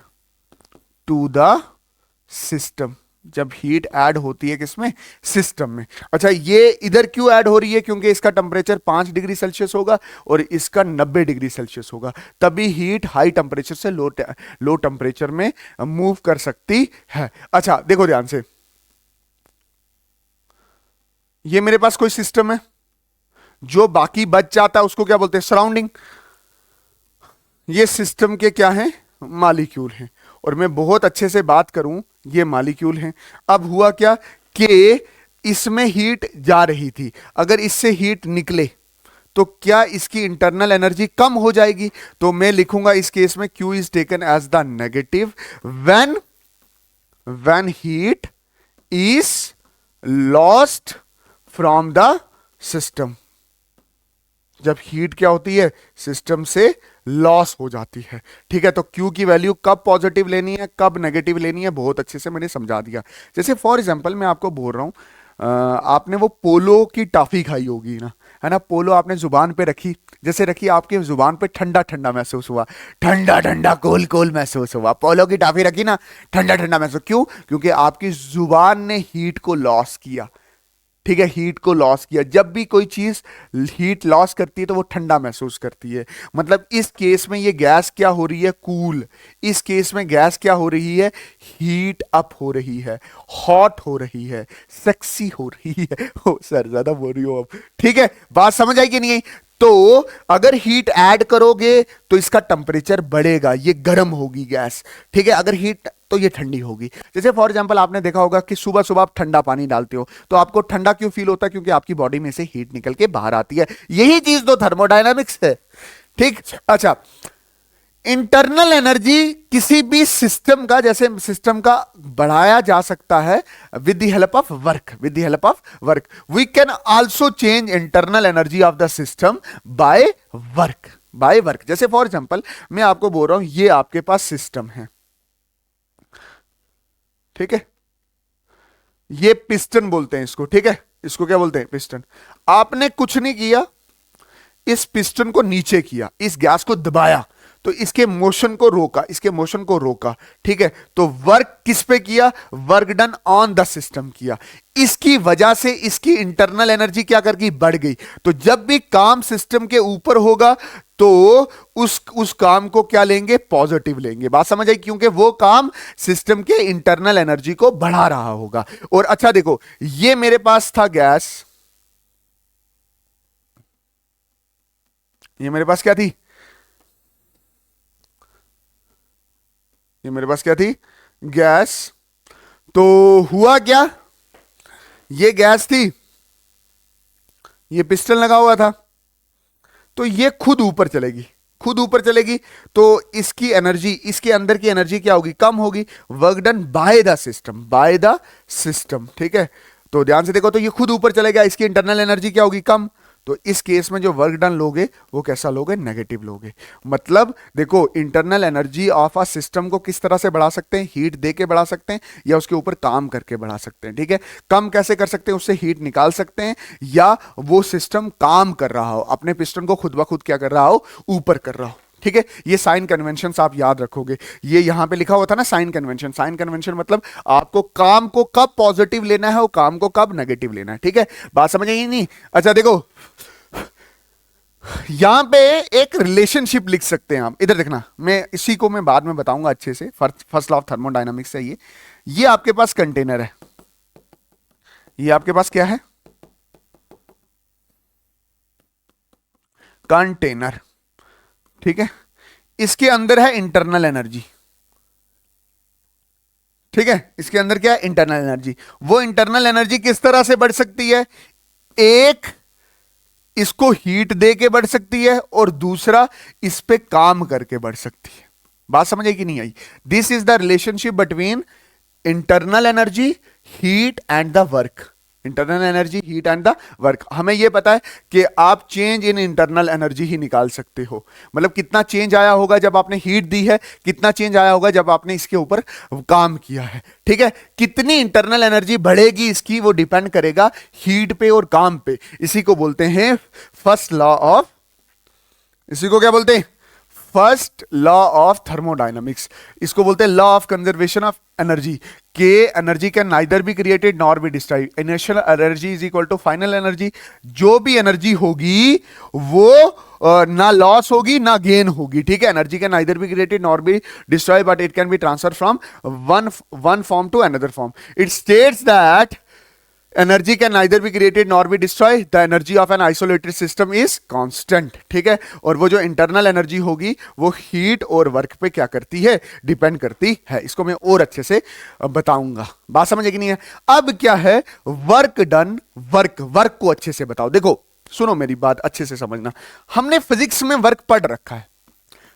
to the system. जब हीट ऐड होती है किसमें? सिस्टम में। अच्छा, ये इधर क्यों ऐड हो रही है? क्योंकि इसका टेम्परेचर 5 डिग्री सेल्सियस होगा और इसका 90 डिग्री सेल्सियस होगा, तभी हीट हाई टेम्परेचर से लो टेम्परेचर में मूव कर सकती है। अच्छा देखो ध्यान से, ये मेरे पास कोई सिस्टम है, जो बाकी बच जाता है उसको क्या बोलते हैं? सराउंडिंग। ये सिस्टम के क्या हैं? मॉलिक्यूल हैं। और मैं बहुत अच्छे से बात करूं, ये मॉलिक्यूल हैं। अब हुआ क्या कि इसमें हीट जा रही थी, अगर इससे हीट निकले तो क्या इसकी इंटरनल एनर्जी कम हो जाएगी? तो मैं लिखूंगा इस केस में Q is taken as the negative when heat is lost from the system. जब हीट क्या होती है? सिस्टम से लॉस हो जाती है। ठीक है, तो Q की वैल्यू कब पॉजिटिव लेनी है, कब नेगेटिव लेनी है, बहुत अच्छे से मैंने समझा दिया। जैसे फॉर एग्जांपल मैं आपको बोल रहा हूं, आपने वो पोलो की टॉफी खाई होगी ना, है ना? पोलो आपने जुबान पे रखी, जैसे रखी, आपके जुबान पे ठंडा ठंडा महसूस हुआ, ठंडा ठंडा कोल कोल महसूस हुआ। पोलो की टॉफी रखी ना, ठंडा ठंडा महसूस, क्यों? क्योंकि आपकी जुबान ने हीट को लॉस किया। ठीक है, हीट को लॉस किया। जब भी कोई चीज हीट लॉस करती है तो वो ठंडा महसूस करती है। मतलब इस केस में ये गैस क्या हो रही है? कूल। इस केस में गैस क्या हो रही है? हीट अप हो रही है, हॉट हो रही है, सेक्सी हो रही है। ओ सर ज्यादा बोल रही हो अब। ठीक है, बात समझ आई कि नहीं आई? तो अगर हीट ऐड करोगे तो इसका टेम्परेचर बढ़ेगा, ये गर्म होगी गैस। ठीक है, अगर हीट तो ये ठंडी होगी। जैसे फॉर एग्जांपल आपने देखा होगा कि सुबह सुबह आप ठंडा पानी डालते हो तो आपको ठंडा क्यों फील होता है? क्योंकि आपकी बॉडी में से हीट निकल के बाहर आती है। यही चीज तो थर्मोडायनामिक्स है। ठीक, अच्छा, इंटरनल एनर्जी किसी भी सिस्टम का, जैसे सिस्टम का बढ़ाया जा सकता है with the help of work, with the help of work. We can also change internal energy of the system by work, by work. जैसे फॉर एग्जांपल मैं आपको बोल रहा हूं, ये आपके पास सिस्टम है, ठीक है, ये पिस्टन बोलते हैं इसको। ठीक है, इसको क्या बोलते हैं? पिस्टन। आपने कुछ नहीं किया, इस पिस्टन को नीचे किया, इस गैस को दबाया तो इसके मोशन को रोका, इसके मोशन को रोका। ठीक है, तो वर्क किस पे किया? Work done on the system किया। इसकी वजह से इसकी इंटरनल एनर्जी क्या कर गई? बढ़ गई। तो जब भी काम सिस्टम के ऊपर होगा तो उस काम को क्या लेंगे? पॉजिटिव लेंगे। बात समझ आई? क्योंकि वो काम सिस्टम के इंटरनल एनर्जी को बढ़ा रहा होगा। और अच्छा देखो, ये मेरे पास था गैस, ये मेरे पास क्या थी? ये मेरे पास क्या थी? गैस। तो हुआ क्या? ये गैस थी, ये पिस्टन लगा हुआ था, तो ये खुद ऊपर चलेगी, खुद ऊपर चलेगी। तो इसकी एनर्जी, इसके अंदर की एनर्जी क्या होगी? कम होगी। Work done by the system, by the system. ठीक है, तो ध्यान से देखो, तो ये खुद ऊपर चलेगा, इसकी इंटरनल एनर्जी क्या होगी? कम। तो इस केस में जो वर्क डन लोगे वो कैसा लोगे, नेगेटिव लोगे। मतलब देखो, internal energy of a system को किस तरह से बढ़ा सकते हैं, हीट दे के बढ़ा सकते हैं या उसके ऊपर काम करके बढ़ा सकते हैं। ठीक है, कम कैसे कर सकते हैं, उससे हीट निकाल सकते हैं, या वो सिस्टम काम कर रहा हो, अपने पिस्टन को खुद ब खुद क्या कर रहा हो, ऊपर कर रहा हो। ठीक है, ये साइन कन्वेंशन आप याद रखोगे। ये यहां पे लिखा हुआ था ना साइन कन्वेंशन। साइन कन्वेंशन मतलब आपको काम को कब पॉजिटिव लेना है और काम को कब नेगेटिव लेना है। ठीक है, बात समझ आई नहीं? अच्छा देखो, यहां पे एक रिलेशनशिप लिख सकते हैं आप, इधर देखना, मैं इसी को मैं बाद में बताऊंगा अच्छे से। फर्स्ट लॉ ऑफ थर्मोडायनामिक्स है ये आपके पास कंटेनर है, ये आपके पास क्या है, कंटेनर। ठीक है, इसके अंदर है इंटरनल एनर्जी। ठीक है, इसके अंदर क्या है, इंटरनल एनर्जी। वो इंटरनल एनर्जी किस तरह से बढ़ सकती है, एक इसको हीट दे के बढ़ सकती है और दूसरा इस पे काम करके बढ़ सकती है। बात समझ आई कि नहीं आई? This is the relationship between internal energy, heat and the work. Internal energy, heat and the work. हमें यह पता है कि आप चेंज इन इंटरनल एनर्जी ही निकाल सकते हो। मतलब कितना चेंज आया होगा जब आपने हीट दी है, कितना चेंज आया होगा जब आपने इसके ऊपर काम किया है। ठीक है, कितनी इंटरनल एनर्जी बढ़ेगी इसकी, वो डिपेंड करेगा हीट पे और काम पे। इसी को बोलते हैं फर्स्ट लॉ ऑफ, इसी को क्या बोलते हैं, फर्स्ट लॉ ऑफ थर्मोडायनामिक्स। इसको बोलते हैं law of conservation of energy. के energy can neither be created nor be destroyed. Initial energy is equal to final energy. जो भी एनर्जी होगी वो ना लॉस होगी ना गेन होगी। ठीक है, energy can neither be created nor be destroyed but it can be transfer from one form to another form. It states that energy can neither be created nor be destroy, the energy of an isolated system is constant. ठीक है, और वो जो इंटरनल एनर्जी होगी वो हीट और वर्क पे क्या करती है, डिपेंड करती है। इसको मैं और अच्छे से बताऊंगा। बात समझ कि नहीं है? अब क्या है वर्क डन, वर्क को अच्छे से बताओ। देखो सुनो मेरी बात अच्छे से समझना। हमने फिजिक्स में वर्क पढ़ रखा है,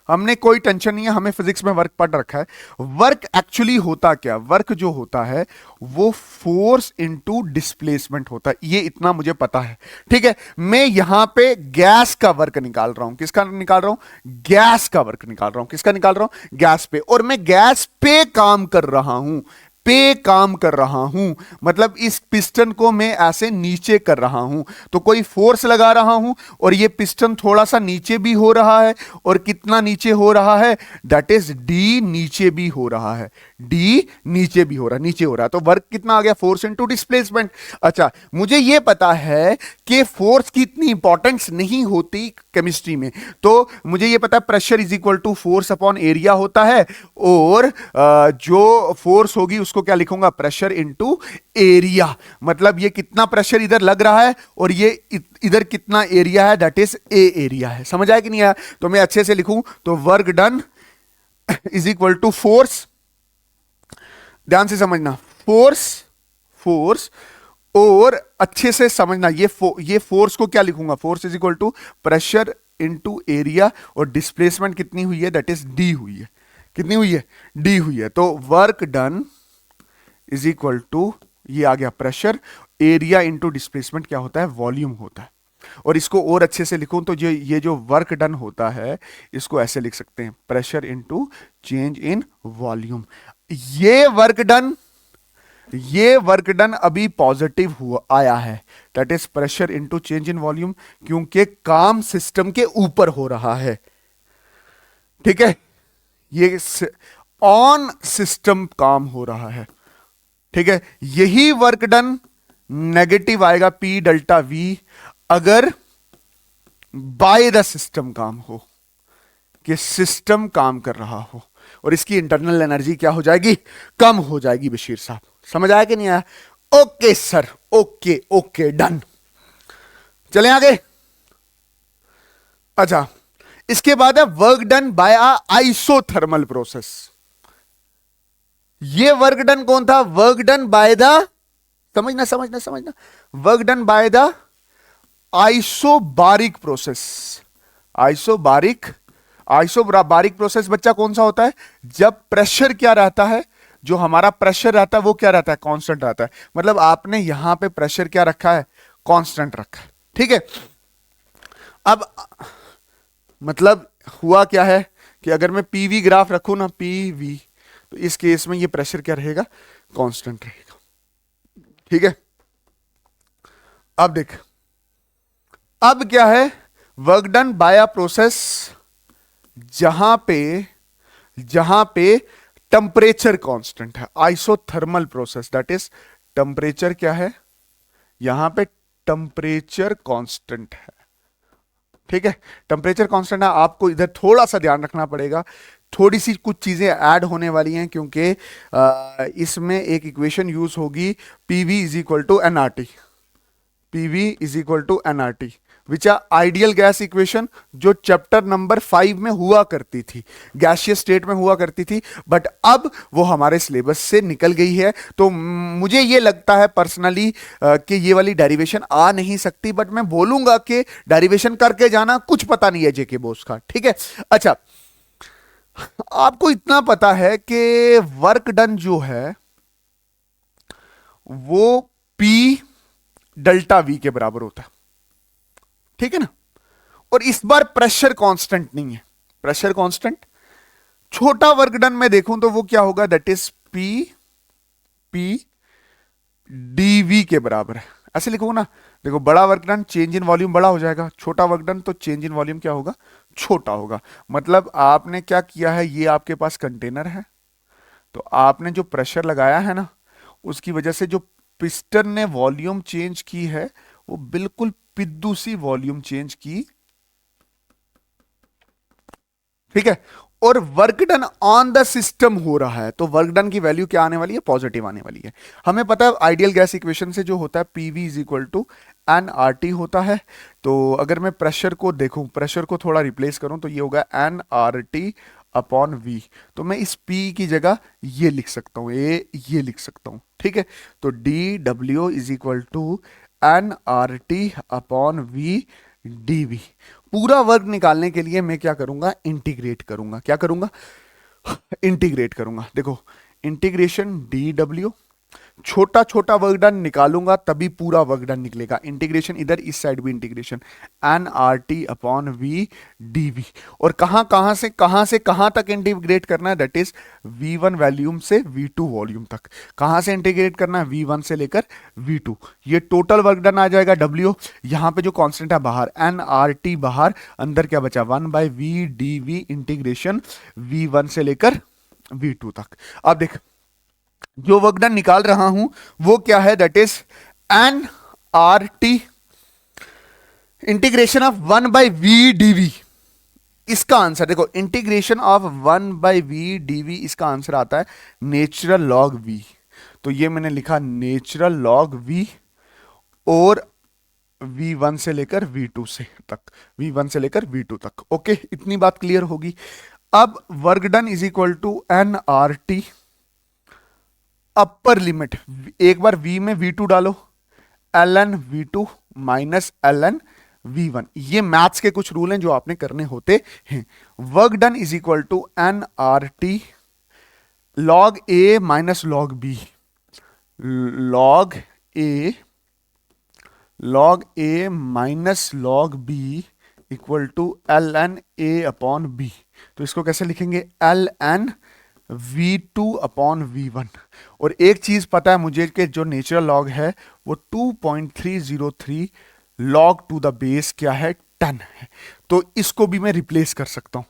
हमने कोई टेंशन नहीं है, हमें फिजिक्स में वर्क पढ़ रखा है। वर्क एक्चुअली होता क्या, वर्क जो होता है वो फोर्स इनटू डिस्प्लेसमेंट होता है, ये इतना मुझे पता है। ठीक है, मैं यहां पे गैस का वर्क निकाल रहा हूं। किसका निकाल रहा हूं, गैस का वर्क निकाल रहा हूं। किसका निकाल रहा हूं, गैस पे। और मैं गैस पे काम कर रहा हूं, पे काम कर रहा हूं, मतलब इस पिस्टन को मैं ऐसे नीचे कर रहा हूं, तो कोई फोर्स लगा रहा हूं और ये पिस्टन थोड़ा सा नीचे भी हो रहा है। और कितना नीचे हो रहा है, दैट इज डी, नीचे भी हो रहा है, डी नीचे भी हो रहा है, नीचे हो रहा है। तो वर्क कितना आ गया, फोर्स इनटू डिस्प्लेसमेंट। अच्छा, मुझे ये पता है कि फोर्स की इतनी इंपॉर्टेंस नहीं होती केमिस्ट्री में, तो मुझे ये पता है pressure is equal to force upon area होता है। और जो फोर्स होगी उसको क्या लिखूंगा, प्रेशर इनटू एरिया। मतलब ये कितना प्रेशर इधर लग रहा है और ये इधर कितना एरिया है, दैट इज ए एरिया है। समझ आया कि नहीं आया? तो मैं अच्छे से लिखूं तो work done is equal to force, ध्यान से समझना, फोर्स और अच्छे से समझना, ये फोर्स को क्या लिखूंगा, force is equal to pressure into area. और डिस्प्लेसमेंट कितनी हुई है, दैट इज डी हुई है। कितनी हुई है, डी हुई है। तो work done is equal to, ये आ गया प्रेशर, एरिया इंटू डिस्प्लेसमेंट क्या होता है, वॉल्यूम होता है। और इसको और अच्छे से लिखूं तो ये जो वर्क डन होता है इसको ऐसे लिख सकते हैं, pressure into change in volume. ये वर्क डन अभी पॉजिटिव हुआ आया है, that is pressure into change in volume, क्योंकि काम सिस्टम के ऊपर हो रहा है। ठीक है, ये ऑन सिस्टम काम हो रहा है। ठीक है, यही वर्क डन नेगेटिव आएगा पी डेल्टा वी अगर बाय द सिस्टम काम हो, कि सिस्टम काम कर रहा हो और इसकी इंटरनल एनर्जी क्या हो जाएगी, कम हो जाएगी। बशीर साहब समझ आया कि नहीं आया? Okay sir, okay done. चले आगे। अच्छा, इसके बाद है work done by a isothermal process. ये वर्क डन कौन था, वर्क डन बाय द, समझना, work done by the isobaric process. Isobaric process बच्चा कौन सा होता है, जब प्रेशर क्या रहता है, जो हमारा प्रेशर रहता है वो क्या रहता है, कांस्टेंट रहता है। मतलब आपने यहां पे प्रेशर क्या रखा है, कांस्टेंट रखा है। ठीक है, अब मतलब हुआ क्या है कि अगर मैं पीवी ग्राफ रखूं ना, पीवी, तो इस केस में ये प्रेशर क्या रहेगा, कांस्टेंट रहेगा। ठीक है, अब देख, अब क्या है, work done by a process जहां पे टेम्परेचर कांस्टेंट है, isothermal process, that is temperature क्या है, यहां पे टेम्परेचर कांस्टेंट है। ठीक है, टेम्परेचर कांस्टेंट है, आपको इधर थोड़ा सा ध्यान रखना पड़ेगा, थोड़ी सी कुछ चीजें ऐड होने वाली हैं, क्योंकि इसमें एक इक्वेशन यूज होगी, PV is equal to NRT, PV is equal to NRT, which are ideal gas equation, जो चैप्टर नंबर 5 में हुआ करती थी, गैसियस स्टेट में हुआ करती थी, बट अब वो हमारे सिलेबस से निकल गई है। तो मुझे ये लगता है पर्सनली कि ये वाली डेरिवेशन आ नहीं सकती, बट मैं बोलूंगा कि डेरिवेशन करके जाना, कुछ पता नहीं है जेके बोस का। ठीक है, अच्छा, आपको इतना पता है कि वर्क डन जो है वो पी डेल्टा वी के बराबर होता है। ठीक है ना, और इस बार प्रेशर कांस्टेंट नहीं है, प्रेशर कांस्टेंट, छोटा वर्क डन में देखूं तो वो क्या होगा, दैट इज पी डीवी के बराबर है, ऐसे लिखूंगा ना। देखो, बड़ा work done change in volume बड़ा हो जाएगा, छोटा वर्क डन तो चेंज इन वॉल्यूम क्या होगा, छोटा होगा। मतलब आपने क्या किया है, ये आपके पास कंटेनर है, तो आपने जो प्रेशर लगाया है ना, उसकी वजह से जो पिस्टन ने वॉल्यूम चेंज की है, वो बिल्कुल पिद्दू सी वॉल्यूम चेंज की। ठीक है, और work done on the system हो रहा है, तो वर्क डन की वैल्यू क्या आने वाली है, पॉजिटिव आने वाली है। हमें पता है आइडियल गैस इक्वेशन से जो होता है, PV is equal to N R T होता है। तो अगर मैं प्रेशर को देखूं, प्रेशर को थोड़ा रिप्लेस करूं, तो ये होगा N R T upon V. तो मैं इस P की जगह ये लिख सकता हूं, ये लिख सकता हूं। ठीक है, तो D W is equal to N R T upon V D V. पूरा वर्क निकालने के लिए मैं क्या करूंगा, इंटीग्रेट करूंगा, क्या करूंगा, इंटीग्रेट करूंगा। देखो, इंटीग्रेशन डी डब्ल्यू, छोटा छोटा वर्क डन निकालूंगा तभी पूरा वर्क डन निकलेगा, इंटीग्रेशन इधर इस साइड भी integration, N R T upon V D V. और कहां से कहां तक इंटीग्रेट करना है, दैट इज V1 वॉल्यूम से V2 वॉल्यूम तक। कहां से इंटीग्रेट करना है, V1 से लेकर V2। ये टोटल वर्क डन आ जाएगा W, यहां पे जो कांस्टेंट है बाहर, एन आर टी बाहर, अंदर क्या बचा, 1/V D we integration V1 से लेकर V2 तक। अब देख, जो वर्क डन निकाल रहा हूं वो क्या है, that is N R T integration of 1/V dv। इसका आंसर देखो, इंटीग्रेशन ऑफ 1/V dv, इसका आंसर आता है नेचुरल लॉग v। तो ये मैंने लिखा नेचुरल लॉग v, और V1 से लेकर V2 से तक, V1 से लेकर V2 तक। ओके, इतनी बात क्लियर होगी। अब work done is equal to N R T upper limit, एक बार V में V2 डालो, ln V2 minus ln V1। ये मैथ्स के कुछ रूल हैं जो आपने करने होते हैं। Work done is equal to N R T log A minus log B, log A minus log B equal to ln A upon B. तो इसको कैसे लिखेंगे, ln V2 अपॉन V1। और एक चीज पता है मुझे कि जो नेचुरल लॉग है वो 2.303 लॉग टू द बेस क्या है, 10 है। तो इसको भी मैं रिप्लेस कर सकता हूं,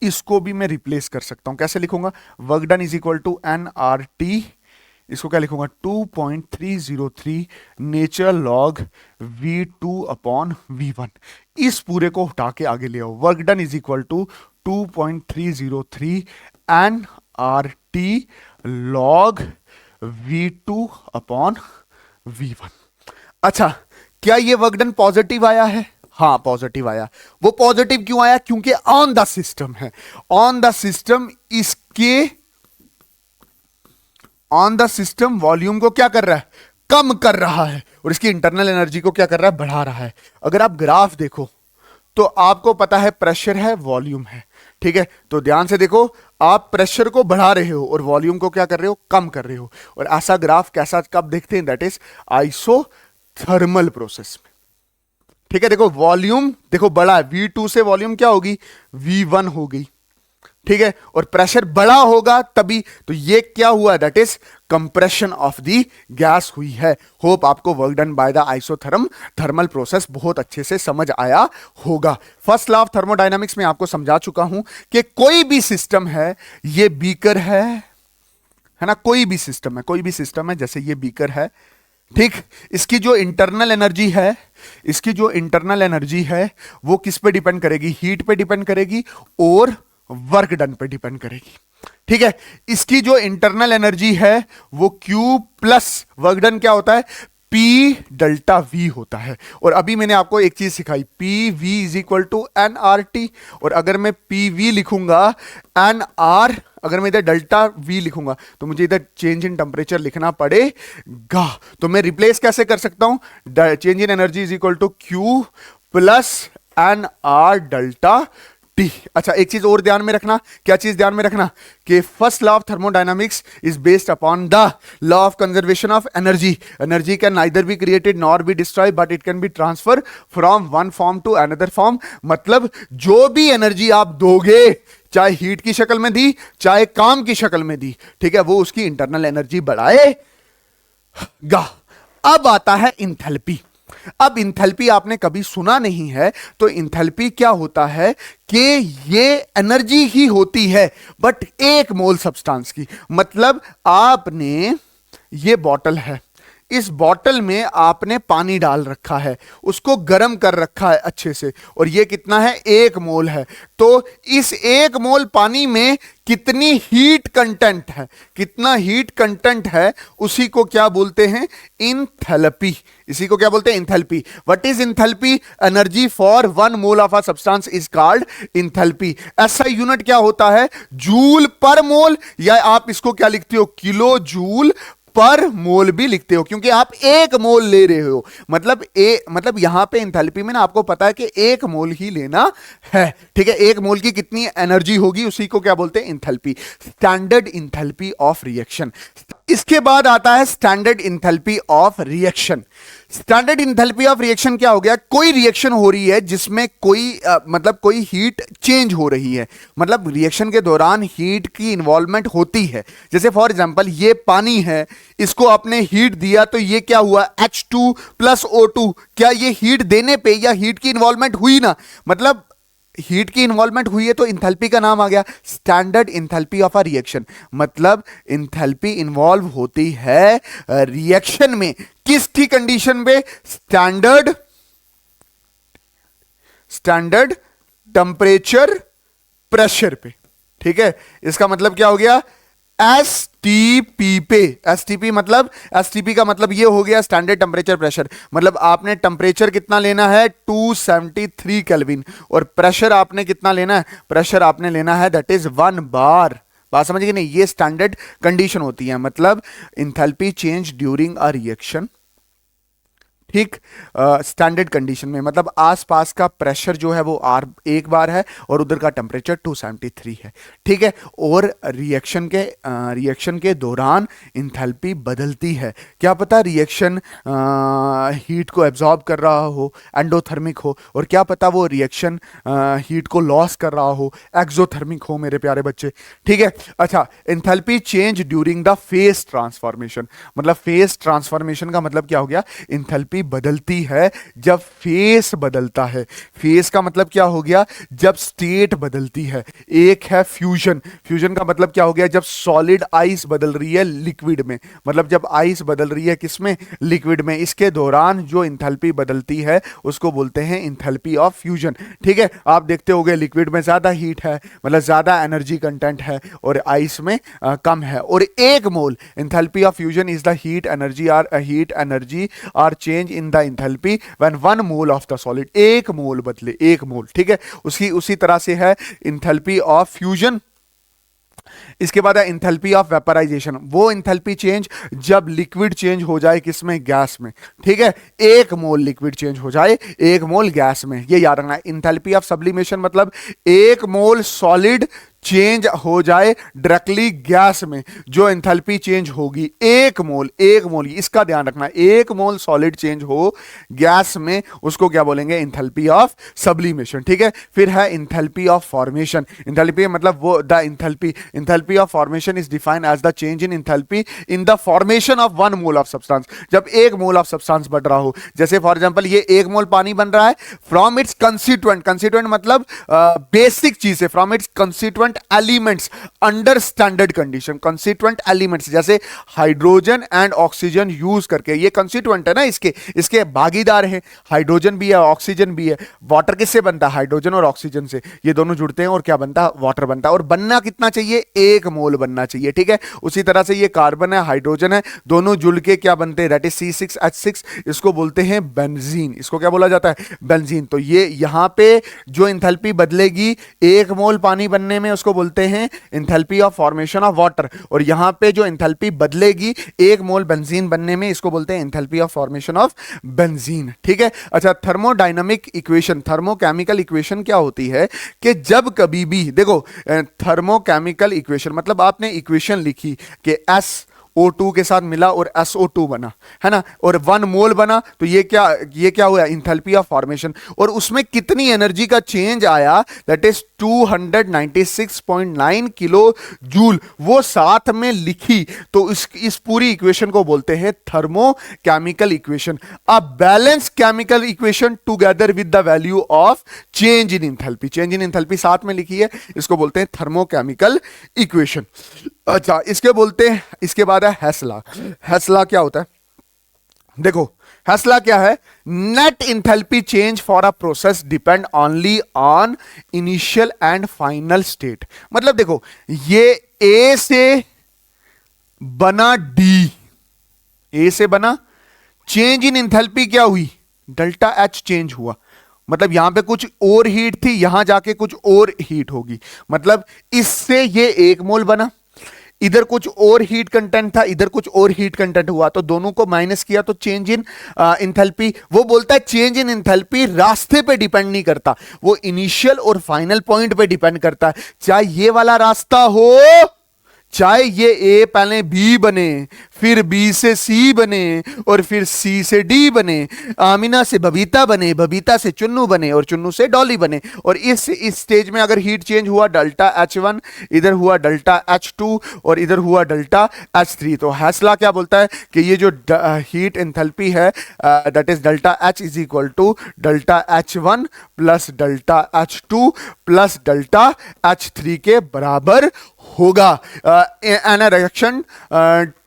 इसको भी मैं रिप्लेस कर सकता हूं। कैसे लिखूंगा, work done is equal to N R T, इसको क्या लिखूंगा, 2.303 natural log V2 upon V1। इस पूरे को हटा के आगे ले आओ, work done is equal to 2.303 N R T log V2 upon V1। अच्छा, क्या ये वर्क डन पॉजिटिव आया है, हाँ पॉजिटिव आया। वो पॉजिटिव क्यों आया, क्योंकि ऑन द सिस्टम है, ऑन द सिस्टम, इसके ऑन द सिस्टम वॉल्यूम को क्या कर रहा है, कम कर रहा है, और इसकी इंटरनल एनर्जी को क्या कर रहा है, बढ़ा रहा है। अगर आप ग्राफ देखो तो आपको पता है प्रेशर है, वॉल्यूम है। ठीक है, तो ध्यान से देखो, आप प्रेशर को बढ़ा रहे हो और वॉल्यूम को क्या कर रहे हो, कम कर रहे हो। और ऐसा ग्राफ कैसा कब देखते हैं, दैट इज आइसोथर्मल प्रोसेस में। ठीक है, देखो वॉल्यूम देखो बड़ा है, V2 से वॉल्यूम क्या होगी, V1 हो गई। ठीक है, और प्रेशर बड़ा होगा तभी, तो ये क्या हुआ, that is compression of the gas हुई है। होप आपको work done by the isotherm thermal process बहुत अच्छे से समझ आया होगा। फर्स्ट लॉ ऑफ थर्मोडायनामिक्स में आपको समझा चुका हूं कि कोई भी सिस्टम है, ये बीकर है ना, कोई भी सिस्टम है जैसे ये बीकर है, ठीक, इसकी जो इंटरनल एनर्जी है वो किस पे डिपेंड करेगी, हीट पे डिपेंड करेगी और वर्क डन पे डिपेंड करेगी। ठीक है, इसकी जो इंटरनल एनर्जी है वो Q प्लस वर्क डन क्या होता है, P डेल्टा V होता है। और अभी मैंने आपको एक चीज सिखाई, PV is equal to NRT, और अगर मैं PV लिखूंगा NR, अगर मैं इधर डेल्टा V लिखूंगा तो मुझे इधर चेंज इन टेम्परेचर लिखना पड़ेगा। तो मैं रिप्लेस कैसे कर सकता हूं, change in energy is equal to Q plus NR delta T। अच्छा, एक चीज और ध्यान में रखना, क्या चीज ध्यान में रखना, कि first law of thermodynamics is based upon the law of conservation of energy. Energy can neither be created nor be destroyed but it can be transfer from one form to another form. मतलब जो भी एनर्जी आप दोगे, चाहे हीट की शक्ल में दी चाहे काम की शक्ल में दी, ठीक है, वो उसकी इंटरनल एनर्जी बढ़ाएगा। अब आता है इंथैल्पी। अब इंथैल्पी आपने कभी सुना नहीं है, तो इंथैल्पी क्या होता है कि ये एनर्जी ही होती है बट एक मोल सब्सटेंस की। मतलब आपने, ये बॉटल है, इस बॉटल में आपने पानी डाल रखा है, उसको गर्म कर रखा है अच्छे से, और ये कितना है, 1 मोल है। तो इस 1 मोल पानी में कितनी हीट कंटेंट है, कितना हीट कंटेंट है, उसी को क्या बोलते हैं, इंथैल्पी। इसी को क्या बोलते हैं, enthalpy. What is enthalpy, energy for 1 mole of a substance is called enthalpy. ऐसा यूनिट क्या होता है, जूल पर मोल, या आप इसको क्या लिखते हो, किलो जूल पर मोल भी लिखते हो, क्योंकि आप 1 मोल ले रहे हो। मतलब यहां पे इंथैल्पी में ना आपको पता है कि 1 मोल ही लेना है। ठीक है, 1 मोल की कितनी एनर्जी होगी, उसी को क्या बोलते हैं, enthalpy. Standard enthalpy of reaction. इसके बाद आता है standard enthalpy of reaction. Standard enthalpy of reaction क्या हो गया, कोई रिएक्शन हो रही है जिसमें कोई हीट चेंज हो रही है, मतलब रिएक्शन के दौरान हीट की इन्वॉल्वमेंट होती है। जैसे फॉर एग्जांपल ये पानी है, इसको आपने हीट दिया तो ये क्या हुआ, H2 प्लस O2। क्या ये हीट देने पे या हीट की इन्वॉल्वमेंट हुई ना, मतलब हीट की इन्वॉल्वमेंट हुई है, तो इंथैल्पी का नाम आ गया standard enthalpy of a reaction. मतलब इंथैल्पी इन्वॉल्व होती है रिएक्शन में, किसकी कंडीशन पे, स्टैंडर्ड टेम्परेचर प्रेशर पे। ठीक है, इसका मतलब क्या हो गया, एसटीपी पे। एसटीपी का मतलब ये हो गया स्टैंडर्ड टेम्परेचर प्रेशर। मतलब आपने टेम्परेचर कितना लेना है, 273 केल्विन, और प्रेशर आपने कितना लेना है, प्रेशर आपने लेना है दैट इज 1 बार। बात समझ गए नहीं, ये स्टैंडर्ड कंडीशन होती है। मतलब enthalpy change during a reaction, ठीक, स्टैंडर्ड कंडीशन में, मतलब आसपास का प्रेशर जो है वो R1 बार है और उधर का टेम्परेचर 273 है। ठीक है, और रिएक्शन के दौरान इंथैल्पी बदलती है। क्या पता रिएक्शन हीट को एब्जॉर्ब कर रहा हो, एंडोथर्मिक हो, और क्या पता वो रिएक्शन हीट को लॉस कर रहा हो, एक्सोथर्मिक हो, मेरे प्यारे बच्चे। ठीक है, अच्छा, enthalpy change during the phase transformation. मतलब फेज ट्रांसफॉर्मेशन का मतलब क्या हो गया, इंथैल्पी बदलती है जब फेस बदलता है। फेस का मतलब क्या हो गया, जब स्टेट बदलती है। एक है फ्यूजन। फ्यूजन का मतलब क्या हो गया, जब सॉलिड आइस बदल रही है लिक्विड में। मतलब जब आइस बदल रही है किसमें, लिक्विड में, इसके दौरान जो इंथैल्पी बदलती है उसको बोलते हैं इंथैल्पी ऑफ फ्यूजन। ठीक है, आप देखते होंगे लिक्विड में ज्यादा हीट है, मतलब ज्यादा एनर्जी कंटेंट है, और आइस में कम है। और 1 mole enthalpy of fusion is the heat energy or change in the enthalpy when 1 mole of the solid, 1 मोल बदले, 1 मोल। ठीक है, उसी तरह से है इंथैल्पी ऑफ फ्यूजन। इसके बाद है इंथैल्पी ऑफ वेपराइजेशन। वो इंथैल्पी चेंज जब लिक्विड चेंज हो जाए किसमें, गैस में। ठीक है, 1 मोल लिक्विड चेंज हो जाए 1 मोल गैस में, ये याद रखना है। इंथैल्पी ऑफ सब्लिमेशन मतलब 1 मोल सॉलिड चेंज हो जाए डायरेक्टली गैस में, जो एंथैल्पी चेंज होगी 1 मोल, 1 मोल, इसका ध्यान रखना, 1 मोल सॉलिड चेंज हो गैस में, उसको क्या बोलेंगे? Enthalpy of sublimation. ठीक है, फिर है एंथैल्पी ऑफ फॉर्मेशन। एंथैल्पी मतलब वो the enthalpy of formation is defined as the change in enthalpy in the formation of 1 mole of substance. जब 1 मोल ऑफ सब्सटेंस बढ़ रहा हो, जैसे फॉर एग्जांपल ये 1 मोल पानी बन रहा है फ्रॉम इट्स कंस्टिट्यूएंट, कंस्टिट्यूएंट मतलब बेसिक चीज है, from its constituent elements under standard condition. Constituent elements जैसे हाइड्रोजन एंड ऑक्सीजन यूज करके, ये कंस्टिट्यूएंट है ना, इसके भागीदार है, हाइड्रोजन भी है ऑक्सीजन भी है। वाटर किससे बनता है? हाइड्रोजन और ऑक्सीजन से, ये दोनों जुड़ते हैं और क्या बनता है? वाटर बनता है। और बनना कितना चाहिए? 1 मोल बनना चाहिए। ठीक है, उसी तरह से ये कार्बन है, हाइड्रोजन है, दोनों जुड़ के क्या बनते हैं? दैट इज C6H6, इसको बोलते हैं बेंजीन। इसको क्या बोला जाता है? बेंजीन। तो ये यहां पे जो एंथैल्पी बदलेगी 1 मोल पानी बनने में, उसको बोलते हैं enthalpy of formation of water. और यहां पे जो एंथैल्पी बदलेगी 1 मोल बेंजीन बनने में, इसको बोलते हैं enthalpy of formation of benzene. ठीक है, अच्छा, थर्मोडायनामिक इक्वेशन, थर्मोकेमिकल इक्वेशन क्या होती है कि जब कभी भी देखो, थर्मोकेमिकल इक्वेशन मतलब आपने इक्वेशन लिखी कि SO2 के साथ मिला और SO2 बना, है ना, और 1 मोल बना, तो ये क्या हुआ? Enthalpy of formation. और उसमें कितनी एनर्जी का चेंज आया? दैट इज 296.9 किलो जूल, वो साथ में लिखी। तो इस पूरी इक्वेशन को बोलते हैं thermochemical equation. A balance chemical equation together with the value of change in enthalpy. Change in enthalpy साथ में लिखी है, इसको बोलते हैं थर्मोकेमिकल इक्वेशन। अच्छा, इसके बाद है हेसला। हेसला क्या होता है? देखो, हेसला क्या है? Net enthalpy change for a process depend only on initial and final state. मतलब देखो, ये ए से बना डी, ए से बना, चेंज इन इंथैल्पी क्या हुई? डेल्टा एच चेंज हुआ। मतलब यहां पे कुछ और हीट थी, यहां जाके कुछ और हीट होगी। मतलब इससे ये 1 मोल बना, इधर कुछ और हीट कंटेंट था, इधर कुछ और हीट कंटेंट हुआ, तो दोनों को माइनस किया तो चेंज इन इंथैल्पी। वो बोलता है चेंज इन इंथैल्पी रास्ते पे डिपेंड नहीं करता, वो इनिशियल और फाइनल पॉइंट पे डिपेंड करता है। चाहे ये वाला रास्ता हो, चाहे ये ए पहले बी बने, फिर बी से सी बने, और फिर सी से डी बने, आमिना से बबीता बने, बबीता से चुन्नू बने, और चुन्नू से डॉली बने। और इस स्टेज में अगर हीट चेंज हुआ डेल्टा H1, इधर हुआ डेल्टा H2, और इधर हुआ डेल्टा H3। तो हेसला क्या बोलता है कि ये जो हीट एंथैल्पी है that is delta H is equal to delta H1 plus delta H2 plus delta H3 के बराबर होगा। An reaction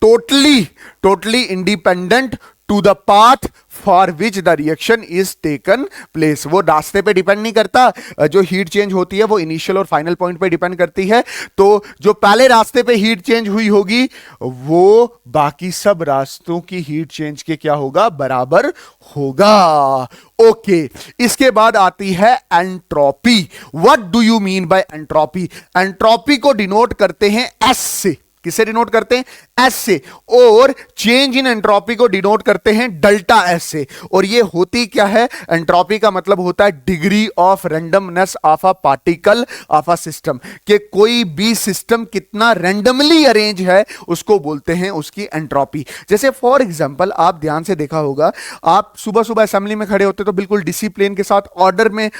totally independent to the path for which the reaction is taken place। वो रास्ते पे डिपेंड नहीं करता, जो हीट चेंज होती है वो इनिशियल और फाइनल पॉइंट पे डिपेंड करती है। तो जो पहले रास्ते पे हीट चेंज हुई होगी वो बाकी सब रास्तों की हीट चेंज के क्या होगा? बराबर होगा। ओके, इसके बाद आती है entropy. What do you mean bye entropy? Entropy को डिनोट करते हैं एस से। किसे डिनोट करते हैं? एस से। और चेंज इन एंट्रोपी को डिनोट करते हैं डेल्टा एस से। और ये होती क्या है? एंट्रोपी का मतलब होता है degree of randomness of a particle of a system, कि कोई भी सिस्टम कितना रैंडमली अरेंज है उसको बोलते हैं उसकी एंट्रोपी। जैसे फॉर एग्जांपल, आप ध्यान से देखा होगा, आप सुबह सुबह असेंबली में खड़े होते तो बिल्कुल डिसिप्लिन के साथ ऑर्डर में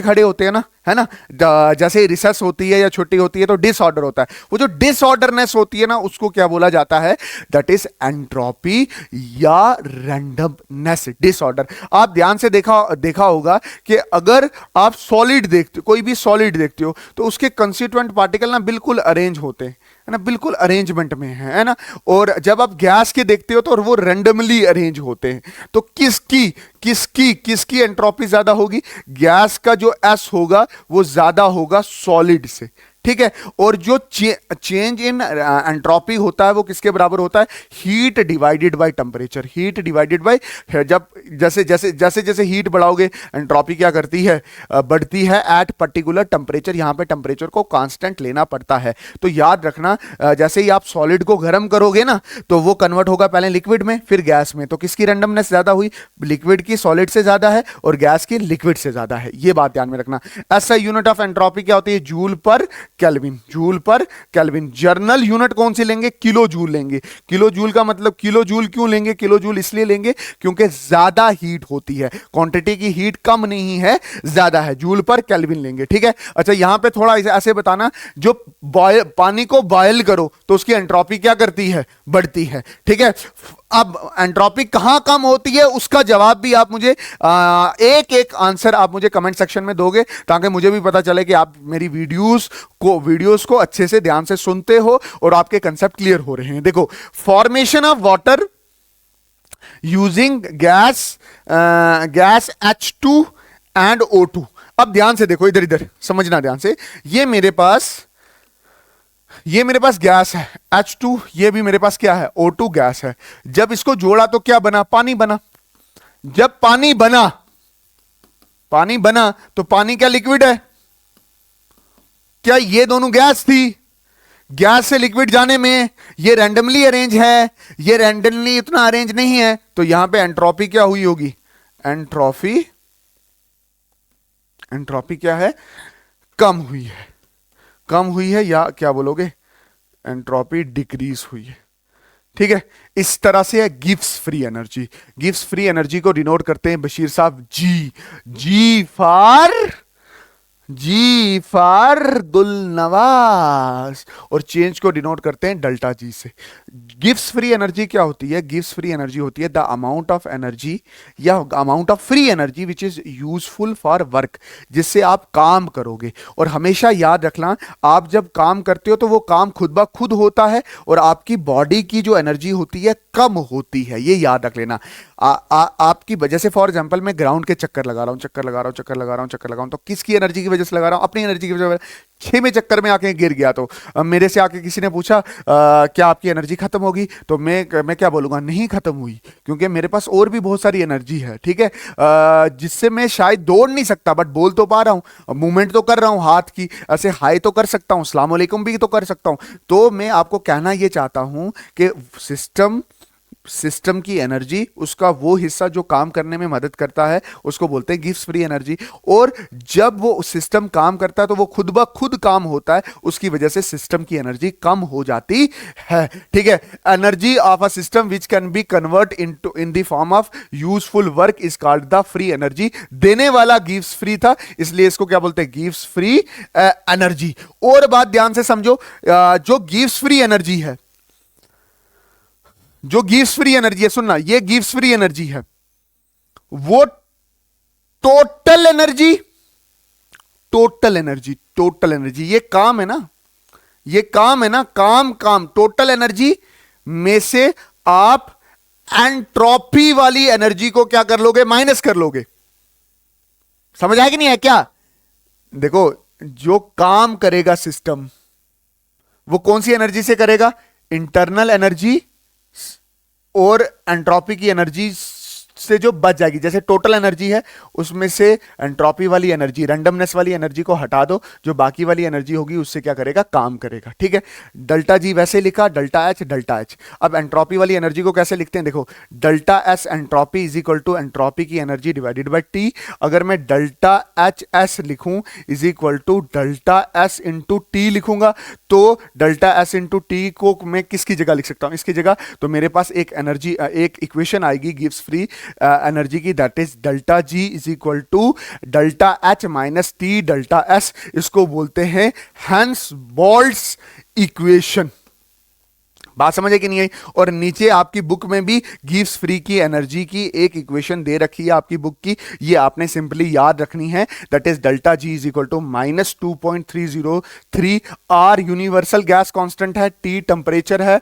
खड़े होते हैं ना, है ना। जैसे रिसेस होती है या छुट्टी होती है तो डिसऑर्डर होता है। वो जो डिसऑर्डरनेस होती है ना, उसको क्या बोला जाता है? दैट इज एंट्रोपी या रैंडमनेस, डिसऑर्डर। आप ध्यान से देखा होगा कि अगर आप सॉलिड देखते हो, कोई भी सॉलिड देखते हो, तो उसके कंस्टिट्यूएंट पार्टिकल ना बिल्कुल अरेंज होते हैं, है ना, बिल्कुल अरेंजमेंट में है ना। और जब आप गैस के देखते हो तो वो रैंडमली अरेंज होते हैं। तो किसकी एंट्रोपी ज्यादा होगी? गैस का जो एस होगा वो ज्यादा होगा सॉलिड से, ठीक है। और जो चेंज इन एंट्रोपी होता है वो किसके बराबर होता है? Heat divided by temperature. Heat divided by, जब जैसे हीट बढ़ाओगे एंट्रोपी क्या करती है? बढ़ती है एट पर्टिकुलर टेम्परेचर। यहां पे टेम्परेचर को कांस्टेंट लेना पड़ता है। तो याद रखना, जैसे ही आप सॉलिड को गर्म करोगे ना, तो वो कन्वर्ट होगा पहले लिक्विड में फिर गैस में। तो किसकी रैंडमनेस ज्यादा हुई? लिक्विड की सॉलिड से ज्यादा है और गैस की लिक्विड से ज्यादा है। ये बात ध्यान में रखना। ऐसा यूनिट ऑफ एंट्रोपी क्या होती है? जूल पर केल्विन, जूल पर केल्विन। जर्नल यूनिट कौन सी लेंगे? किलो जूल लेंगे। किलो जूल का मतलब, किलो जूल क्यों लेंगे? किलो जूल इसलिए लेंगे क्योंकि ज्यादा हीट होती है, क्वांटिटी की हीट कम नहीं है, ज्यादा है। जूल पर केल्विन लेंगे, ठीक है। अच्छा, यहां पे थोड़ा ऐसे बताना, जो पानी को बॉयल करो तो उसकी एंट्रोपी क्या करती है? बढ़ती है, ठीक है। अब एंट्रोपी कहां कम होती है उसका जवाब भी आप मुझे एक एक आंसर आप मुझे कमेंट सेक्शन में दोगे, ताकि मुझे भी पता चले कि आप मेरी वीडियोस को अच्छे से ध्यान से सुनते हो और आपके कंसेप्ट क्लियर हो रहे हैं। देखो, formation of water using gas H2 and O2। अब ध्यान से देखो, इधर इधर समझना ध्यान से। ये मेरे पास गैस है H2, ये भी मेरे पास क्या है? O2 गैस है। जब इसको जोड़ा तो क्या बना? पानी बना। जब पानी बना तो पानी क्या लिक्विड है? क्या ये दोनों गैस थी? गैस से लिक्विड जाने में ये रैंडमली अरेंज है, ये रैंडमली इतना अरेंज नहीं है, तो यहां पे एंट्रोपी क्या हुई होगी? एंट्रोपी क्या है? कम हुई है। कम हुई है, या क्या बोलोगे? एंट्रोपी डिक्रीज हुई है, ठीक है। इस तरह से है gives free energy. Gives free energy को डिनोट करते हैं बशीर साहब जी फॉर गुलनवाज, और चेंज को डिनोट करते हैं डेल्टा जी से। गिव्स फ्री एनर्जी क्या होती है? गिव्स फ्री एनर्जी होती है द अमाउंट ऑफ एनर्जी या amount of free energy which is useful for work, जिससे आप काम करोगे। और हमेशा याद रखना, आप जब काम करते हो तो वो काम खुद ब खुद होता है और आपकी बॉडी की जो एनर्जी होती है कम होती है, ये याद रख लेना। आपकी वजह से, फॉर एग्जांपल मैं ग्राउंड के चक्कर लगा रहा हूं, तो किसकी एनर्जी की वजह से लगा रहा हूं? अपनी एनर्जी की वजह से। 6वें चक्कर में आके गिर गया, तो मेरे से आके किसी ने पूछा क्या आपकी एनर्जी खत्म होगी? तो मैं क्या बोलूंगा? नहीं खत्म हुई, क्योंकि मेरे पास और भी बहुत सारी एनर्जी है, ठीक है, जिससे मैं शायद दौड़ नहीं सकता, बट बोल तो पा रहा हूं, मूवमेंट तो कर रहा हूं, हाथ की ऐसे हाई तो कर सकता हूं, अस्सलाम वालेकुम भी तो कर सकता हूं। तो मैं आपको कहना यह चाहता हूं कि सिस्टम की एनर्जी, उसका वो हिस्सा जो काम करने में मदद करता है, उसको बोलते हैं गिव्स फ्री एनर्जी। और जब वो सिस्टम काम करता है तो वो खुद ब खुद काम होता है, उसकी वजह से सिस्टम की एनर्जी कम हो जाती है, ठीक है। Energy of a system which can be convert in the form of useful work is called the free energy. देने वाला गिव्स फ्री था, इसलिए इसको क्या बोलते हैं? Gives free energy. और बात ध्यान से समझो, जो गिव्स फ्री एनर्जी है, जो गिव्स फ्री एनर्जी है, सुनना, ये गिव्स फ्री एनर्जी है, वो टोटल एनर्जी, ये काम है ना, काम टोटल एनर्जी में से आप एंट्रोपी वाली एनर्जी को क्या कर लोगे? माइनस कर लोगे। समझ आया कि नहीं है क्या? देखो, जो काम करेगा सिस्टम, वो कौन सी एनर्जी से करेगा? इंटरनल एनर्जी और एंट्रोपी की एनर्जी से जो बच जाएगी। जैसे टोटल एनर्जी है, उसमें से एंट्रोपी वाली एनर्जी, रैंडमनेस वाली एनर्जी को हटा दो, जो बाकी वाली एनर्जी होगी उससे क्या करेगा? काम करेगा, ठीक है। डेल्टा जी वैसे लिखा, डेल्टा एच। अब एंट्रोपी वाली एनर्जी को कैसे लिखते हैं? देखो, delta S entropy is equal to entropy की एनर्जी डिवाइडेड बाई टी। अगर मैं डेल्टा एच एस लिखूं is equal to delta S into T लिखूंगा, तो डेल्टा एस इंटू टी को मैं किसकी जगह लिख सकता हूं? इसकी जगह। तो मेरे पास एक एनर्जी, एक इक्वेशन आएगी गिव्स फ्री एनर्जी की, that is delta G is equal to delta H minus T delta S. इसको बोलते हैं हेंस बोल्ट्स इक्वेशन। बात समझे कि नहीं आई? और नीचे आपकी बुक में भी गिव्स फ्री की एनर्जी की एक इक्वेशन दे रखी है आपकी बुक की, ये आपने सिंपली याद रखनी है, that is delta G is equal to minus 2.303। R universal gas constant है, टी टेंपरेचर है,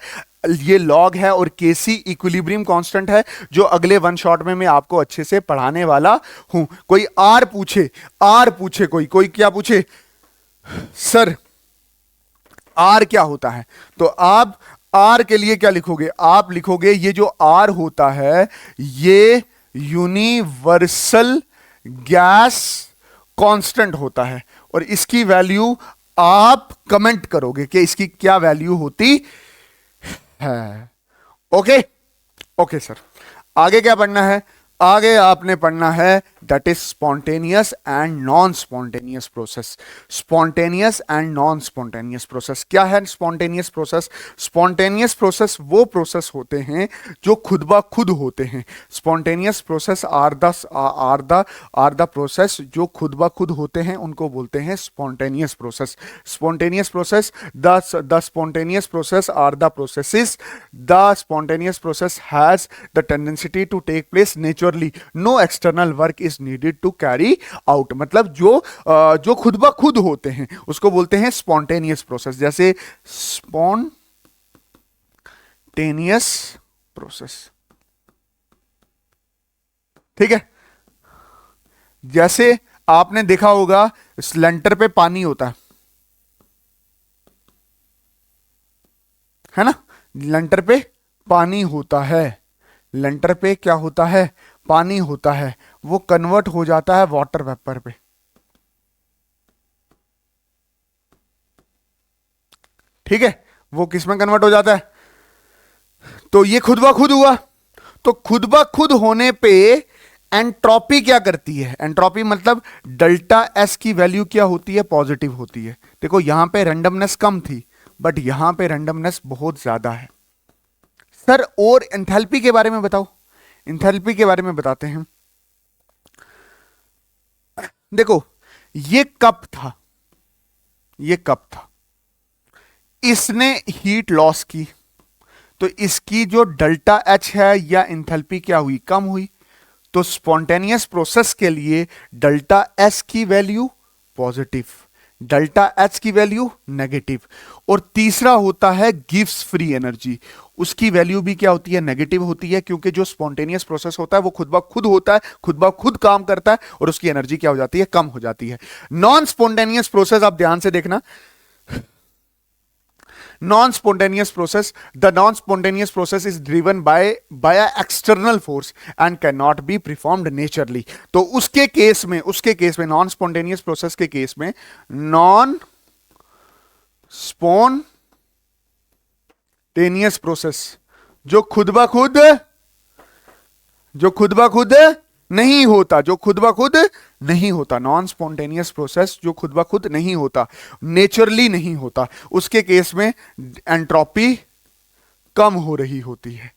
ये लॉग है, और केसी इक्विलिब्रियम कांस्टेंट है, जो अगले वन शॉट में मैं आपको अच्छे से पढ़ाने वाला हूं। कोई आर पूछे, कोई क्या पूछे? सर आर क्या होता है? तो आप आर के लिए क्या लिखोगे? आप लिखोगे ये जो आर होता है, ये यूनिवर्सल गैस कांस्टेंट होता है, और इसकी वैल्यू आप कमेंट करोगे कि इसकी क्या वैल्यू होती है। ओके सर, आगे क्या पढ़ना है? आगे आपने पढ़ना है that is spontaneous and non spontaneous process. Spontaneous and non spontaneous process क्या है? स्पॉन्टेनियस प्रोसेस, स्पॉन्टेनियस प्रोसेस वो प्रोसेस होते हैं जो खुद ब खुद होते हैं। Spontaneous process are the process जो खुद ब खुद होते हैं, उनको बोलते हैं spontaneous process. Spontaneous process, the spontaneous process are the processes, the spontaneous process has the tendency to take place naturally, no external work is needed to carry out. मतलब जो खुद ब खुद होते हैं उसको बोलते हैं स्पॉन्टेनियस प्रोसेस। जैसे स्पॉन्टेनियस प्रोसेस, ठीक है। जैसे आपने देखा होगा सिलेंडर पे पानी होता है ना, लेंटर पे पानी होता है, लेंटर पे क्या होता है? पानी होता है। वो कन्वर्ट हो जाता है वाटर वेपर पे, ठीक है। वो किस में कन्वर्ट हो जाता है? तो ये खुद ब खुद हुआ। तो खुद ब खुद होने पे एंट्रोपी क्या करती है? एंट्रोपी मतलब डेल्टा एस की वैल्यू क्या होती है? पॉजिटिव होती है। देखो यहां पे रैंडमनेस कम थी, बट यहां पे रैंडमनेस बहुत ज्यादा है। सर और एंथैल्पी के बारे में बताओ। एंथैल्पी के बारे में बताते हैं। देखो ये कप था, ये कप था, इसने हीट लॉस की, तो इसकी जो डेल्टा एच है या एंथैल्पी क्या हुई? कम हुई। तो स्पॉन्टेनियस प्रोसेस के लिए डेल्टा एस की वैल्यू पॉजिटिव, डेल्टा एच की वैल्यू नेगेटिव। और तीसरा होता है गिव्स फ्री एनर्जी, उसकी वैल्यू भी क्या होती है? नेगेटिव होती है, क्योंकि जो स्पॉन्टेनियस प्रोसेस होता है वो खुद ब खुद होता है, खुद ब खुद काम करता है, और उसकी एनर्जी क्या हो जाती है? कम हो जाती है। नॉन स्पॉन्टेनियस प्रोसेस आप ध्यान से देखना, non-spontaneous process, the non-spontaneous process is driven by a external force and cannot be performed naturally। तो उसके केस में नॉन स्पॉन्टेनियस प्रोसेस के केस में नॉन स्पॉन्टेनियस प्रोसेस जो खुद ब खुद नहीं होता, जो खुद ब खुद नहीं होता, नॉन स्पॉन्टेनियस प्रोसेस जो खुद ब खुद नहीं होता, नेचुरली नहीं होता, उसके केस में एंट्रोपी कम हो रही होती है,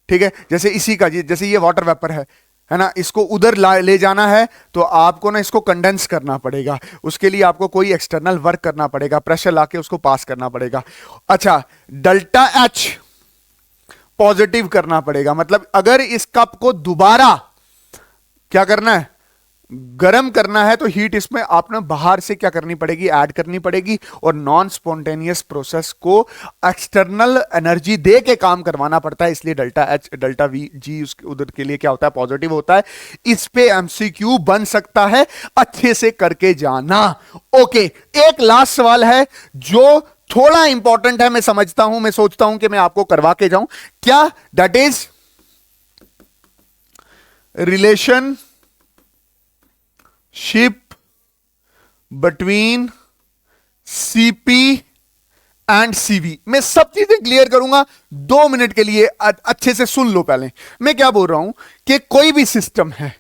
ठीक है। जैसे इसी का, जैसे ये वाटर वेपर है ना, इसको उधर ले जाना है तो आपको ना इसको कंडेंस करना पड़ेगा, उसके लिए आपको कोई एक्सटर्नल वर्क करना पड़ेगा, प्रेशर लाके उसको पास करना पड़ेगा। अच्छा, डेल्टा एच पॉजिटिव करना पड़ेगा, मतलब अगर इस कप को दोबारा क्या करना है? गर्म करना है, तो हीट इसमें आपने बाहर से क्या करनी पड़ेगी? ऐड करनी पड़ेगी। और नॉन स्पॉन्टेनियस प्रोसेस को एक्सटर्नल एनर्जी दे के काम करवाना पड़ता है, इसलिए डेल्टा एच डेल्टा वी जी उसके उधर के लिए क्या होता है? पॉजिटिव होता है। इस पे एमसीक्यू बन सकता है, अच्छे से करके जाना। ओके, एक लास्ट सवाल है जो थोड़ा इंपॉर्टेंट है, मैं समझता हूं, मैं सोचता हूं कि मैं आपको करवा के जाऊं। क्या? That is relationship between CP and CV. मैं सब चीजें क्लियर करूंगा, 2 मिनट के लिए अच्छे से सुन लो। पहले मैं क्या बोल रहा हूं कि कोई भी सिस्टम है,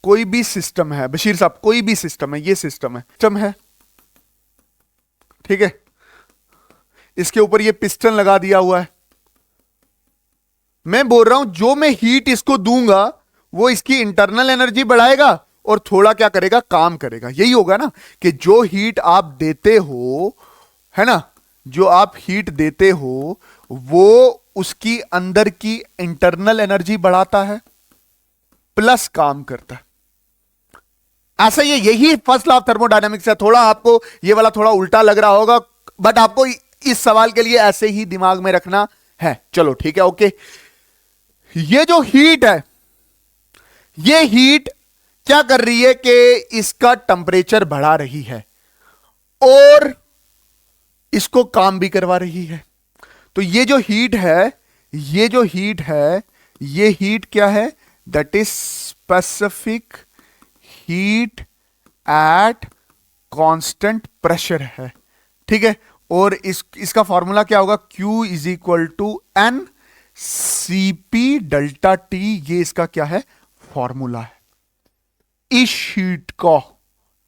कोई भी सिस्टम है, बशीर साहब, कोई भी सिस्टम है, ये सिस्टम है, ठीक है, इसके ऊपर ये पिस्टन लगा दिया हुआ है। मैं बोल रहा हूं जो मैं हीट इसको दूंगा वो इसकी इंटरनल एनर्जी बढ़ाएगा और थोड़ा क्या करेगा? काम करेगा। यही होगा ना कि जो हीट आप देते हो, है ना, जो आप हीट देते हो वो उसकी अंदर की इंटरनल एनर्जी बढ़ाता है प्लस काम करता है। ऐसा यही फर्स्ट लॉ ऑफ थर्मोडायनामिक्स है। थोड़ा आपको ये वाला थोड़ा उल्टा लग रहा होगा, बट आपको इस सवाल के लिए ऐसे ही दिमाग में रखना है। चलो ठीक है, ओके। ये जो हीट है, ये हीट क्या कर रही है कि इसका टेंपरेचर बढ़ा रही है और इसको काम भी करवा रही है। तो ये जो हीट है, ये जो हीट है, ये हीट क्या है? That is specific heat at constant pressure है, ठीक है। और इसका फॉर्मूला क्या होगा? Q is equal to N C P delta T, ये इसका क्या है? फॉर्मूला है इस हीट का,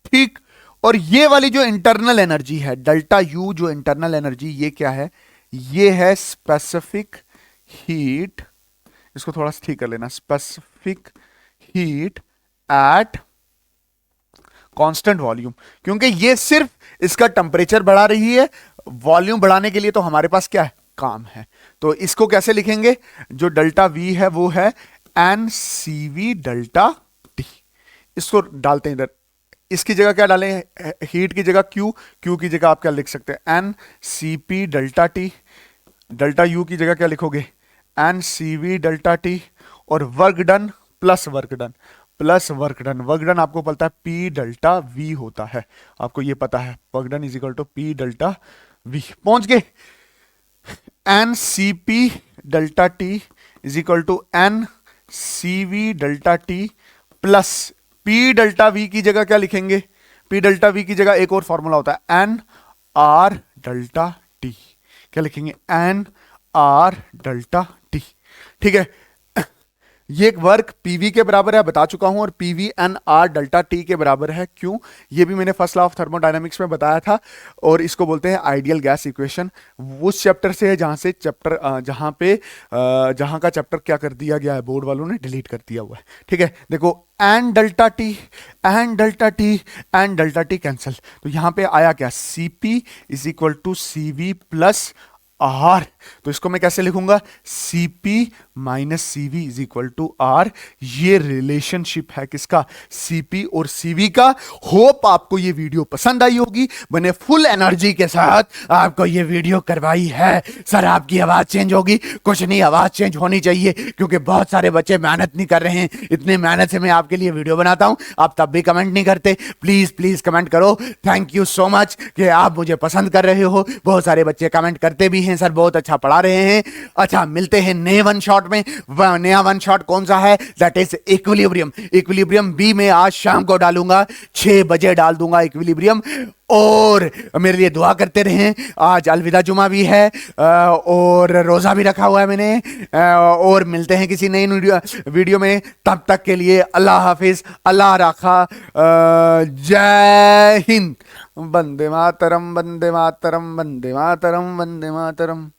ठीक। और ये वाली जो इंटरनल एनर्जी है डेल्टा यू, जो इंटरनल एनर्जी, ये क्या है? ये है स्पेसिफिक हीट, इसको थोड़ा सा ठीक कर लेना, specific heat at constant volume, क्योंकि ये सिर्फ इसका टेम्परेचर बढ़ा रही है, वॉल्यूम बढ़ाने के लिए तो हमारे पास क्या है? काम है। तो इसको कैसे लिखेंगे? जो डेल्टा वी है वो है N C we delta T. इसको डालते हैं इधर, इसकी जगह क्या डालें? हीट की जगह क्यू, क्यू की जगह आप क्या लिख सकते हैं? N C P delta t. Delta u की जगह क्या लिखोगे? N C we delta t. और work done plus work done plus work done, work done आपको पता है पी डेल्टा वी होता है, आपको ये पता है, work done is equal to P delta V. पहुंच गए? N C P delta T is equal to N C we delta T plus P delta V की जगह क्या लिखेंगे? पी डेल्टा वी की जगह एक और फॉर्मूला होता है एन आर डेल्टा टी। क्या लिखेंगे? एन आर डेल्टा टी, ठीक है। ये एक वर्क पीवी के बराबर है, बता चुका हूं, और PV N R delta T के बराबर है। क्यों? ये भी मैंने फर्स्ट लॉ ऑफ थर्मोडायनामिक्स में बताया था, और इसको बोलते हैं आइडियल गैस इक्वेशन। उस चैप्टर से है जहां का चैप्टर क्या कर दिया गया है, बोर्ड वालों ने डिलीट कर दिया हुआ है, ठीक है। देखो N delta T N delta T N delta T cancel, तो यहां पे आया क्या? CP is equal to CV plus R. तो इसको मैं कैसे लिखूंगा? CP minus CV is equal to R. ये रिलेशनशिप है किसका? सीपी और सीवी का। होप आपको ये वीडियो पसंद आई होगी, मैंने फुल एनर्जी के साथ आपको ये वीडियो करवाई है। सर आपकी आवाज चेंज होगी? कुछ नहीं, आवाज चेंज होनी चाहिए, क्योंकि बहुत सारे बच्चे मेहनत नहीं कर रहे हैं। इतने मेहनत से मैं आपके लिए वीडियो बनाता हूं, आप तब भी कमेंट नहीं करते। प्लीज प्लीज कमेंट करो। थैंक यू सो मच कि आप मुझे पसंद कर रहे हो। बहुत सारे बच्चे कमेंट करते भी हैं, सर बहुत अच्छा पढ़ा रहे हैं। अच्छा, मिलते हैं नए वन शॉट में। नया वन शॉट कौन सा है? That is equilibrium. Equilibrium B में आज शाम को डालूंगा, 6 बजे डाल दूंगा इक्विलिब्रियम। और मेरे लिए दुआ करते रहें। आज अलविदा जुमा भी है, और रोजा भी रखा हुआ है मैंने। और मिलते हैं किसी नई वीडियो में, तब तक के लिए अल्लाह हाफिज, अल्लाह राखा, जय हिंद। वंदे मातरम, वंदे मातरम, वंदे मातरम, वंदे मातरम।